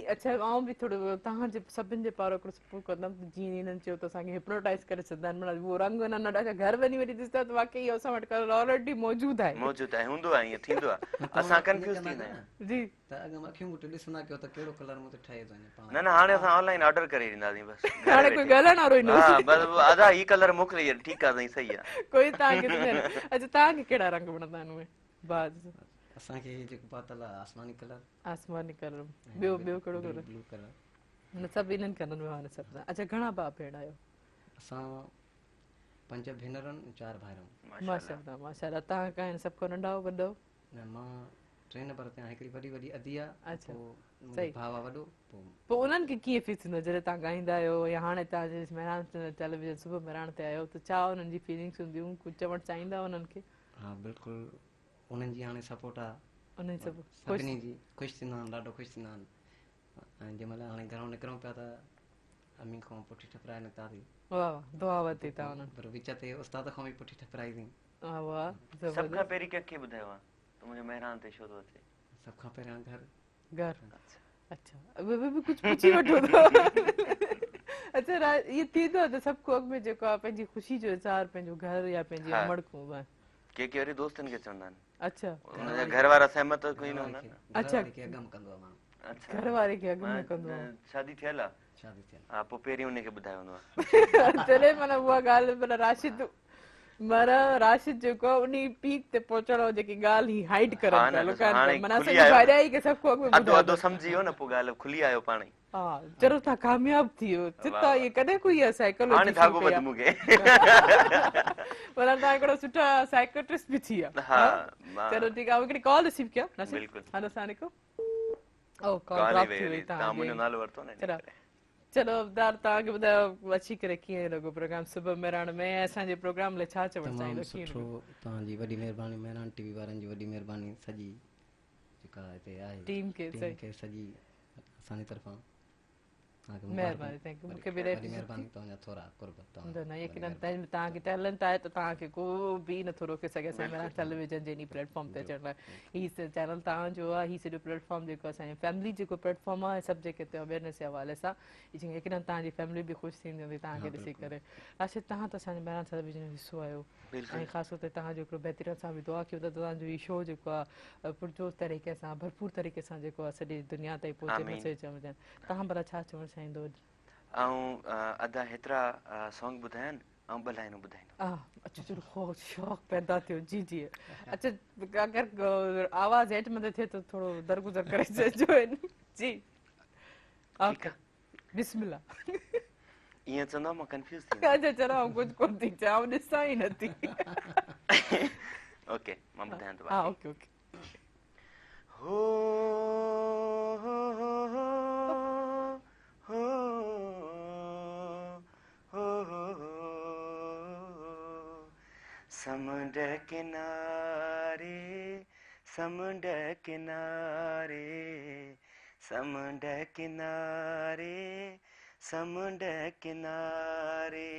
अच्छा आउं बि थोरो तव्हांजे सभिनि जे पारां हिकिड़ो सपोर्ट कंदमि, जीअं हिननि चयो त असांखे हिप्नोटाइज़ करे छॾंदा आहिनि, माना उहो रंग हिननि वटि घर वञी वरी ॾिसंदा त वाकई इहो असां वटि कलर ऑलरेडी मौजूदु आहे। मौजूदु आहे, हूंदो आहे, ईअं थींदो आहे, असां कंफ्यूज़ थींदा आहियूं। जी त अॻु मूंखे ॾिसंदा कयो त कहिड़ो कलर मूंखे ठहे थो वञे। न न हाणे असां ऑनलाइन ऑर्डर करे ॾींदासीं बसि। हाणे कोई ॻाल्हाइण वारो ई न। हा बसि अदा ही कलर मोकिले, ठीकु आहे साईं, सही आहे। कोई तव्हांखे अच्छा तव्हांखे कहिड़ा रंग वणंदा आहिनि उहे? असांखे जेको पातल आहे आसमानी कलर। आसमानी कलर, ॿियो ॿियो कहिड़ो कलर? Blue colour. हिन सभु इन्हनि कलरनि में हाणे सभु। अच्छा घणा भाउ भेण आहियो? असां 5 भेनरूं 4 भाउर। माशाअल्लाह माशाअल्लाह। तव्हां खां सभु खां नंढा वॾो? न मां 3 नंबर ते आहियां, हिकिड़ी वॾी अदी आहे। अच्छा सही, भाउ आहे वॾो। पोइ उन्हनि खे कीअं फील थींदो जॾहिं तव्हां ॻाईंदा आहियो, या हाणे तव्हां महिराण टेलीविजन सुबुह महिराण ते आहियो, त छा उन्हनि जी फीलिंग्स हूंदियूं, कुझु चवणु चाहींदा उन्हनि खे? हा बिल्कुलु, उन्हनि जी हाणे सपोर्ट आहे, उन्हनि सभु सभिनी जी ख़ुशि थींदा आहिनि, ॾाढो ख़ुशि थींदा आहिनि। ऐं जंहिंमहिल हाणे घरऊं निकिरूं पिया त अम्मी खां पुठी ठपराए निकितासीं। वाह दुआ वरिती तव्हां उन्हनि। पर विच ते उस्ताद खां बि पुठी ठपराईसीं। वाह सभ खां पहिरीं कंहिंखे ॿुधायो आहे त मुंहिंजो महिराण ते छो थो अचे? सभ खां पहिरियां घर। अच्छा भी कुछ पूछी वठो तो अच्छा ये थींदो त सभु को अॻ में जेको आहे पंहिंजी ख़ुशी जो इज़हार पंहिंजो घर या पंहिंजी हा। अमड़ खां के वरी दोस्तनि खे चवंदा आहिनि अच्छा उनजा घर वारा सहमत कोई न हूंदा न। अच्छा के अगम कंदो आहे माण्हू अच्छा घर वारे खे अॻ में कंदो आहे शादी थियल आहे शादी थियल हा पोइ पहिरीं उनखे ॿुधायो हूंदो आहे तॾहिं माना उहा ॻाल्हि माना राशिद माना राशिद जेको आहे उन पीक ते पहुचण जेकी ॻाल्हि ही हाइड हा करनि न पिया ॾिसो, लुकाइनि हाणे पिया माना खुली असांजी आयो। भाॼाई खे सभु को अॻ में अधो ॿुधाए अधो सम्झी वियो न पोइ ॻाल्हि खुली आयो पाण ई हा चलो तव्हां कामयाब थी वियो चिता इहे कॾहिं कोई हाणे साइकोलॉजी धागो ॿध मूंखे माना तव्हां हिकिड़ो सुठा साइकोट्रिस्ट बि थी विया हा चलो ठीकु आहे हिकिड़ी कॉल रिसीव कयो बिल्कुलु हेलो अस्सलाम वालेकुम ओ कॉल कॉल ई ड्रॉप वई थी हली वई तव्हां मुंहिंजो नालो वरितो न चलो चलो अवतार तव्हांखे ॿुधायो अची करे कीअं लॻो प्रोग्राम सुबुह मेराण में ऐं असांजे प्रोग्राम लाइ छा चवणु तमामु चाहींदो कीअं सुठो तव्हांजी वॾी महिरबानी मेहरान टीवी वारनि जी वॾी महिरबानी सॼी जेका हिते आहे टीम खे टीम सही खे सॼी असांजी तरफ़ां तव्हांखे महिरबानी थैंक यू मूंखे बि वॾी महिरबानी तव्हांजा थोरा कुर्ब न यकीनन तव्हांखे टैलेंट आहे त तव्हांखे को बि नथो रोके सघे असांजे मेराण टेलीविजन जे इन प्लेटफॉर्म ते अचण लाइ हीउ चैनल तव्हांजो आहे हीउ सॼो प्लेटफॉर्म जेको असांजी फैमिली जेको प्लेटफॉर्म आहे सभु जेके हिते अवेयरनेस जे हवाले सां जीअं यकीनन तव्हांजी फैमिली बि ख़ुशि थींदी हूंदी तव्हांखे ॾिसी करे राशिद तव्हां त असांजे मेराण टेलीविजन जो हिसो आहियो ऐं ख़ासि तौर ते तव्हांजो हिकिड़ो बहितरीन सां बि दुआ कयूं त तव्हांजो इहो शो जेको आहे पुरजोर तरीक़े सां भरपूर तरीक़े सां जेको आहे सॼी दुनिया ताईं पहुचे मैसेज वञनि तव्हां भला छा चवणु चाहींदो ऐं अदा हेतिरा सॉन्ग ॿुधाया आहिनि ऐं ॿ लाइनूं ॿुधाईंदो अच्छा चलो शौक़ु पैदा थियो जी जी अच्छा अगरि आवाज़ हेठि मथे थिए त थोरो दरगुज़र करे छॾिजो जी ओके बिस्मिल्लाह ईअं चवंदो मां कंफ्यूज़ थी अच्छा चलो कुझु कोन थी चवां ॾिसां ई नथी ओके मां ॿुधायां थो हा ओके ओके हो समुंड किनारे समुंड किनारे समुंड किनारे समुंड किनारे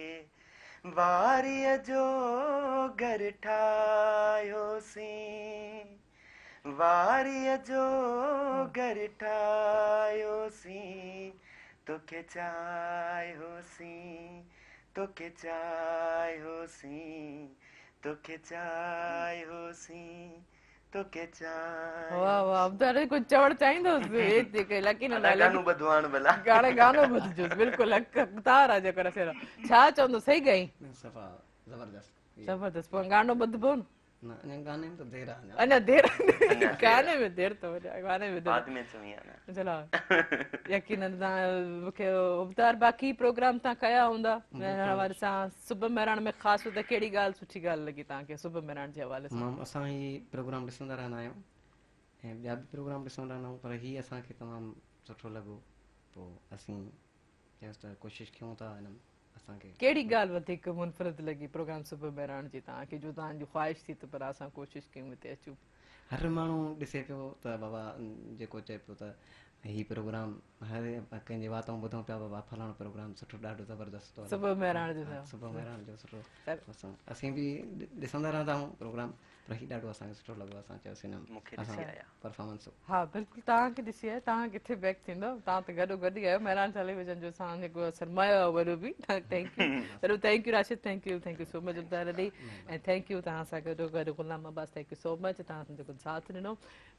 वारीअ जो घर ठाहियोसीं वारीअ जो घर ठाहियोसीं तोखे चाहियोसीं तोखे चाहियोसीं तोखे चाहियोसीं तोखे चाहियोसीं वाह वाह अब तो कुछ चवण चाहींदोसि हे जेके लकी न गानो ॿधवान भला गाने गानो ॿुधिजोसि बिल्कुलु तार आहे जेको रसेरो छा चवंदो सही गई सफ़ा ज़बरदस्त ज़बरदस्त पोइ गानो ॿुधबो न न अञा गाने में त देरि आहे अञा देरि गाने में देरि तो गाने में बाद में चवी आहे न चलो यकीनन तव्हां मूंखे उबतार बाक़ी प्रोग्राम तव्हां कया हूंदा मेराण वारे सां सुबुह मेराण में ख़ासि तौर ते कहिड़ी ॻाल्हि सुठी ॻाल्हि लॻी तव्हांखे सुबुह मेराण जे हवाले सां असां ही प्रोग्राम ॾिसंदा रहंदा आहियूं ऐं ॿिया बि प्रोग्राम ॾिसंदा रहंदा आहियूं पर हीउ असांखे तमामु सुठो लॻो पोइ असीं चयोसि त कोशिशि कयूं था हिन असांखे कहिड़ी ॻाल्हि वधीक मुनफ़रिद लॻी प्रोग्राम सुबुह मेराण जी तव्हांखे जो तव्हांजी ख़्वाहिश थी त पर असां कोशिशि कयूं हिते अचूं हर माण्हू ॾिसे पियो त बाबा जेको चए पियो त हीउ प्रोग्राम हर कंहिंजे वातूं ॿुधूं पिया बाबा फलाणो प्रोग्राम सुठो ॾाढो ज़बरदस्त सुबुह मेराण जो सुबुह मेराण जो सुठो असीं बि ॾिसंदा रहंदा आहियूं प्रोग्राम पर हीउ ॾाढो असांखे सुठो लॻो असां चयोसीं परफॉर्मेंस हा बिल्कुलु तव्हांखे ॾिसी आहे तव्हां किथे बैक थींदव तव्हां त गॾो गॾु ई आहियो मेराण टेलीविजन जो असां जेको सरमायो आहे वॾो बि थैंक यू वॾो thank you Rashid thank you so much उबतार अली ऐं थैंक यू तव्हां सां गॾो गॾु Ghulam Abbas thank you so much तव्हां जेको साथ ॾिनो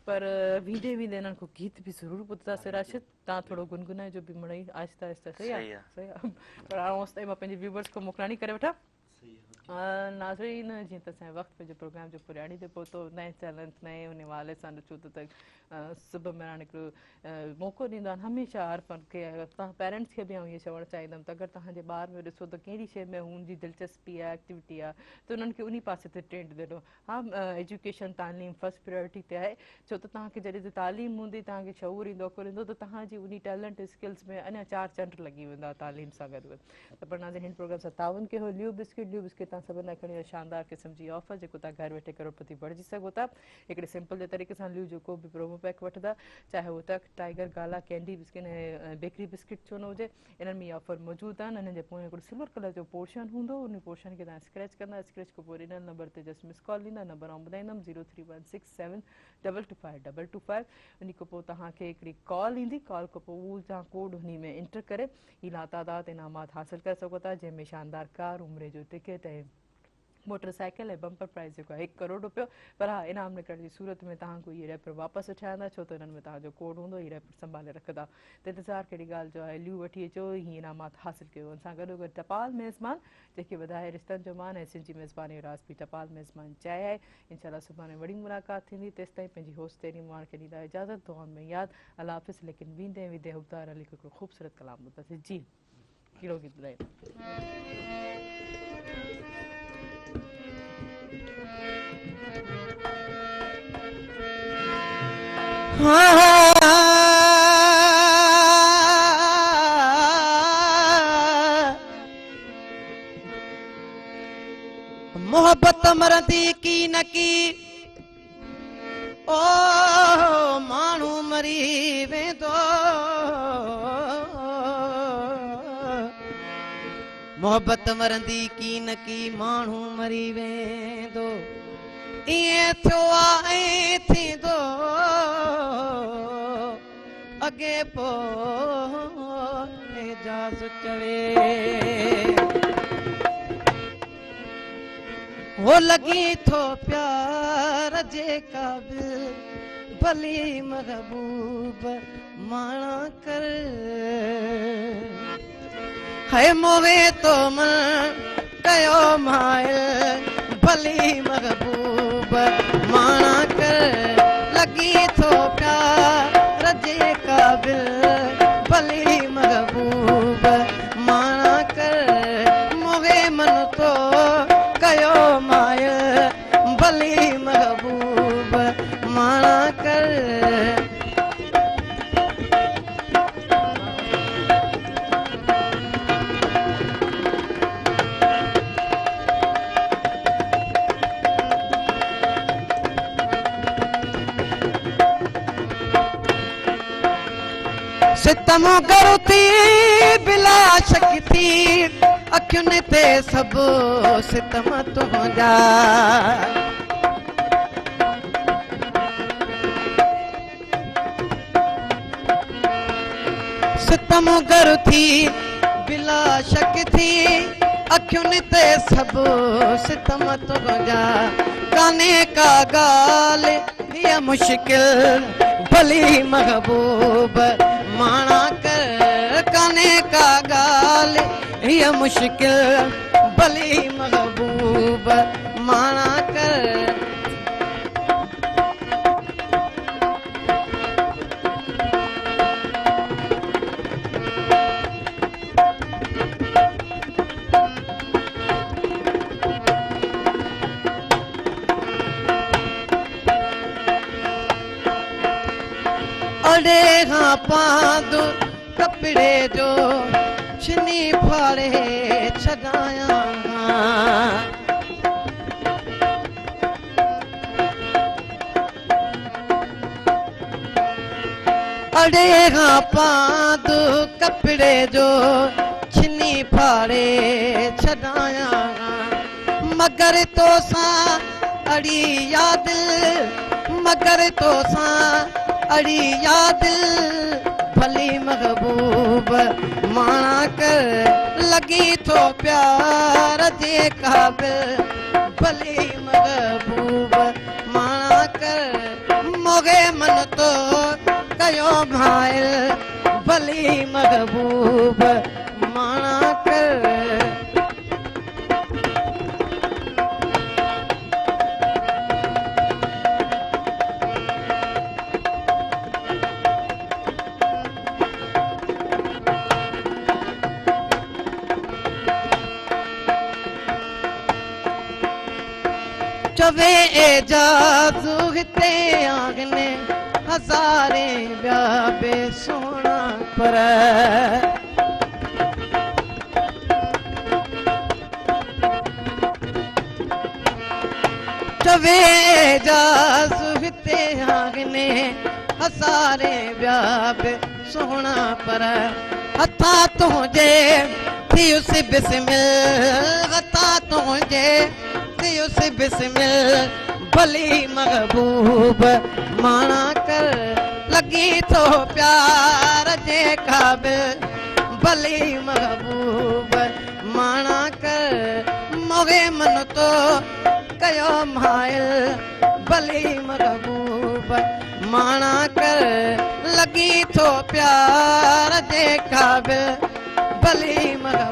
पर वेंदे वेंदे हिननि को गीत बि ज़रूरु ॿुधंदासीं राशिद तव्हां थोरो गुनगुनाए जो बि मिड़ई आहिस्ता आहिस्ता सही आहे सही आहे पर हाणे ताईं मां पंहिंजे व्यूवर्स खां मोकिलाणी करे वठां नाज़रीन जीअं त असांजे वक़्तु पंहिंजे प्रोग्राम जो पुराणी ते पहुतो नए चैलेंज नए उन हवाले सां ॾिठो त सुबुह मेराण हिकिड़ो मौक़ो ॾींदा आहिनि हमेशह हर फन खे तव्हां पेरेंट्स खे बि आउं इहो चवणु चाहींदमि त अगरि तव्हांजे ॿार में ॾिसो त कहिड़ी शइ में हुनजी दिलचस्पी आहे एक्टिविटी आहे त उन्हनि खे उन पासे ते ट्रेंड ॾिनो हा एजुकेशन तालीम फस्ट प्रायोरिटी ते आहे छो त तव्हांखे जॾहिं त तालीम हूंदी तव्हांखे शऊर ईंदो अकुलु ईंदो त तव्हांजी उन टैलेंट स्किल्स में अञा 4 चंड लॻी वेंदा तालीम सां गॾु त पर नाज़रीन हिन प्रोग्राम सां ताउन कयो ल्यू बिस्किट तव्हां सभिनि खणी शानदार क़िस्म जी ऑफर जेको तव्हां घर वेठे करोड़पति बणिजी सघो था हिकिड़े सिंपल जे तरीक़े सां लियो जेको बि प्रोमो पैक वठंदा चाहे उहो टक टाइगर गाला कैंडी बिस्किट ऐं बेकरी बिस्किट छो न हुजे इन्हनि में ऑफर मौजूदु आहिनि इन्हनि जे पोइ हिकिड़ो सिल्वर कलर जो पोर्शन हूंदो उन पोर्शन खे तव्हां स्क्रैच कंदा स्क्रैच खां पोइ इन नंबर ते जस्ट मिस कॉल ॾींदा नंबर आउं ॿुधाईंदमि 0316722525 उन खां पोइ तव्हांखे हिकिड़ी कॉल ईंदी कॉल खां पोइ उहो तव्हां कोड उन में एंटर करे ई लातादाद इनामात हासिल करे सघो था जंहिंमें शानदार कार उमिरि जो टिकट ऐं मोटरसाइकिल ऐं बम्पर प्राइज़ जेको आहे 1 करोड़ रुपयो पर हा इनाम निकिरण जी सूरत में तव्हां कोई रेपर वापसि वठाईंदा छो त हिननि में तव्हांजो कोड हूंदो हीअ रेपर संभाले रखंदा त इंतज़ारु कहिड़ी ॻाल्हि जो आहे लियो वठी अचो हीअ इनामात हासिल कयो हुन सां गॾोगॾु टपाल मेज़मान जेके वधाए रिश्तनि जो मान ऐं सिंधी मेज़बानी जो राज़ बि टपाल मेज़मान चए आहे इनशाला सुभाणे वड़ी मुलाक़ात थींदी तेसिताईं पंहिंजी होस्ट तेरी माण खे ॾींदा इजाज़त दुआउनि में यादि अल्लाह हाफ़िज़ लेकिन वेंदे वेंदे हुबदार अली हिकिड़ो ख़ूबसूरत कलाम ॿुधंदासीं जी कहिड़ो गीत ॿुधाईंदा मोहब्बत मरंदी की न की ओ माण्हू मरी वेंदो मोहब्बत मरंदी की न की माण्हू मरी वेंदो ईअं थियो आहे थींदो अॻे पोइ एजाज़ चवे हो लगी थो प्यार जे क़ाबिल भली महबूब माणा कर है मोहे तो मन कयो माइल भली महबूब माणा कर लगी थो प्यार जे क़ाबिल भली महबूब माणा कर मोहे मन तो कयो माइल भली महबूब माणा कर सितम करो थी बिला शक्ति अखियुनि ते सभु सितम तुंहिंजा सितम करो थी बिला शक थी अखियुनि ते सभु सितम तुंहिंजा काने का ॻाल्हि हीअ मुश्किल भली महबूब माणा कर काने का ॻाल्हि हीअ मुश्किल भली महबूब माणा कर अड़े खां पांदो कपिड़े जो छिनी फाड़े छॾायां अड़े खां पांदो कपिड़े जो छिनी फाड़े छॾायां मगर तो सां अड़ी याद मगर तो सां अड़ी याद भली महबूब माणा कर लगी थो प्यार जे क़ाबिल भली महबूब माणा कर मोगे मन तो कयो भाइल भली महबूब माणा कर चवे एजाज़ हिते आगने हज़ारे ॿिया बे सोना पर सवे जा सुहिते आगने हसारे व्याप सोहना पर हथा तुझे थियुस बिस्मिल हथा तुझे थियुस बिस्मिल भली महबूब माना कर लगी तो प्यार जे काबिल भली महबूब माना कर मोगे मन तो कयो माइल भली महबूब माना कर लगी तो प्यार जे काबिल भली महबूब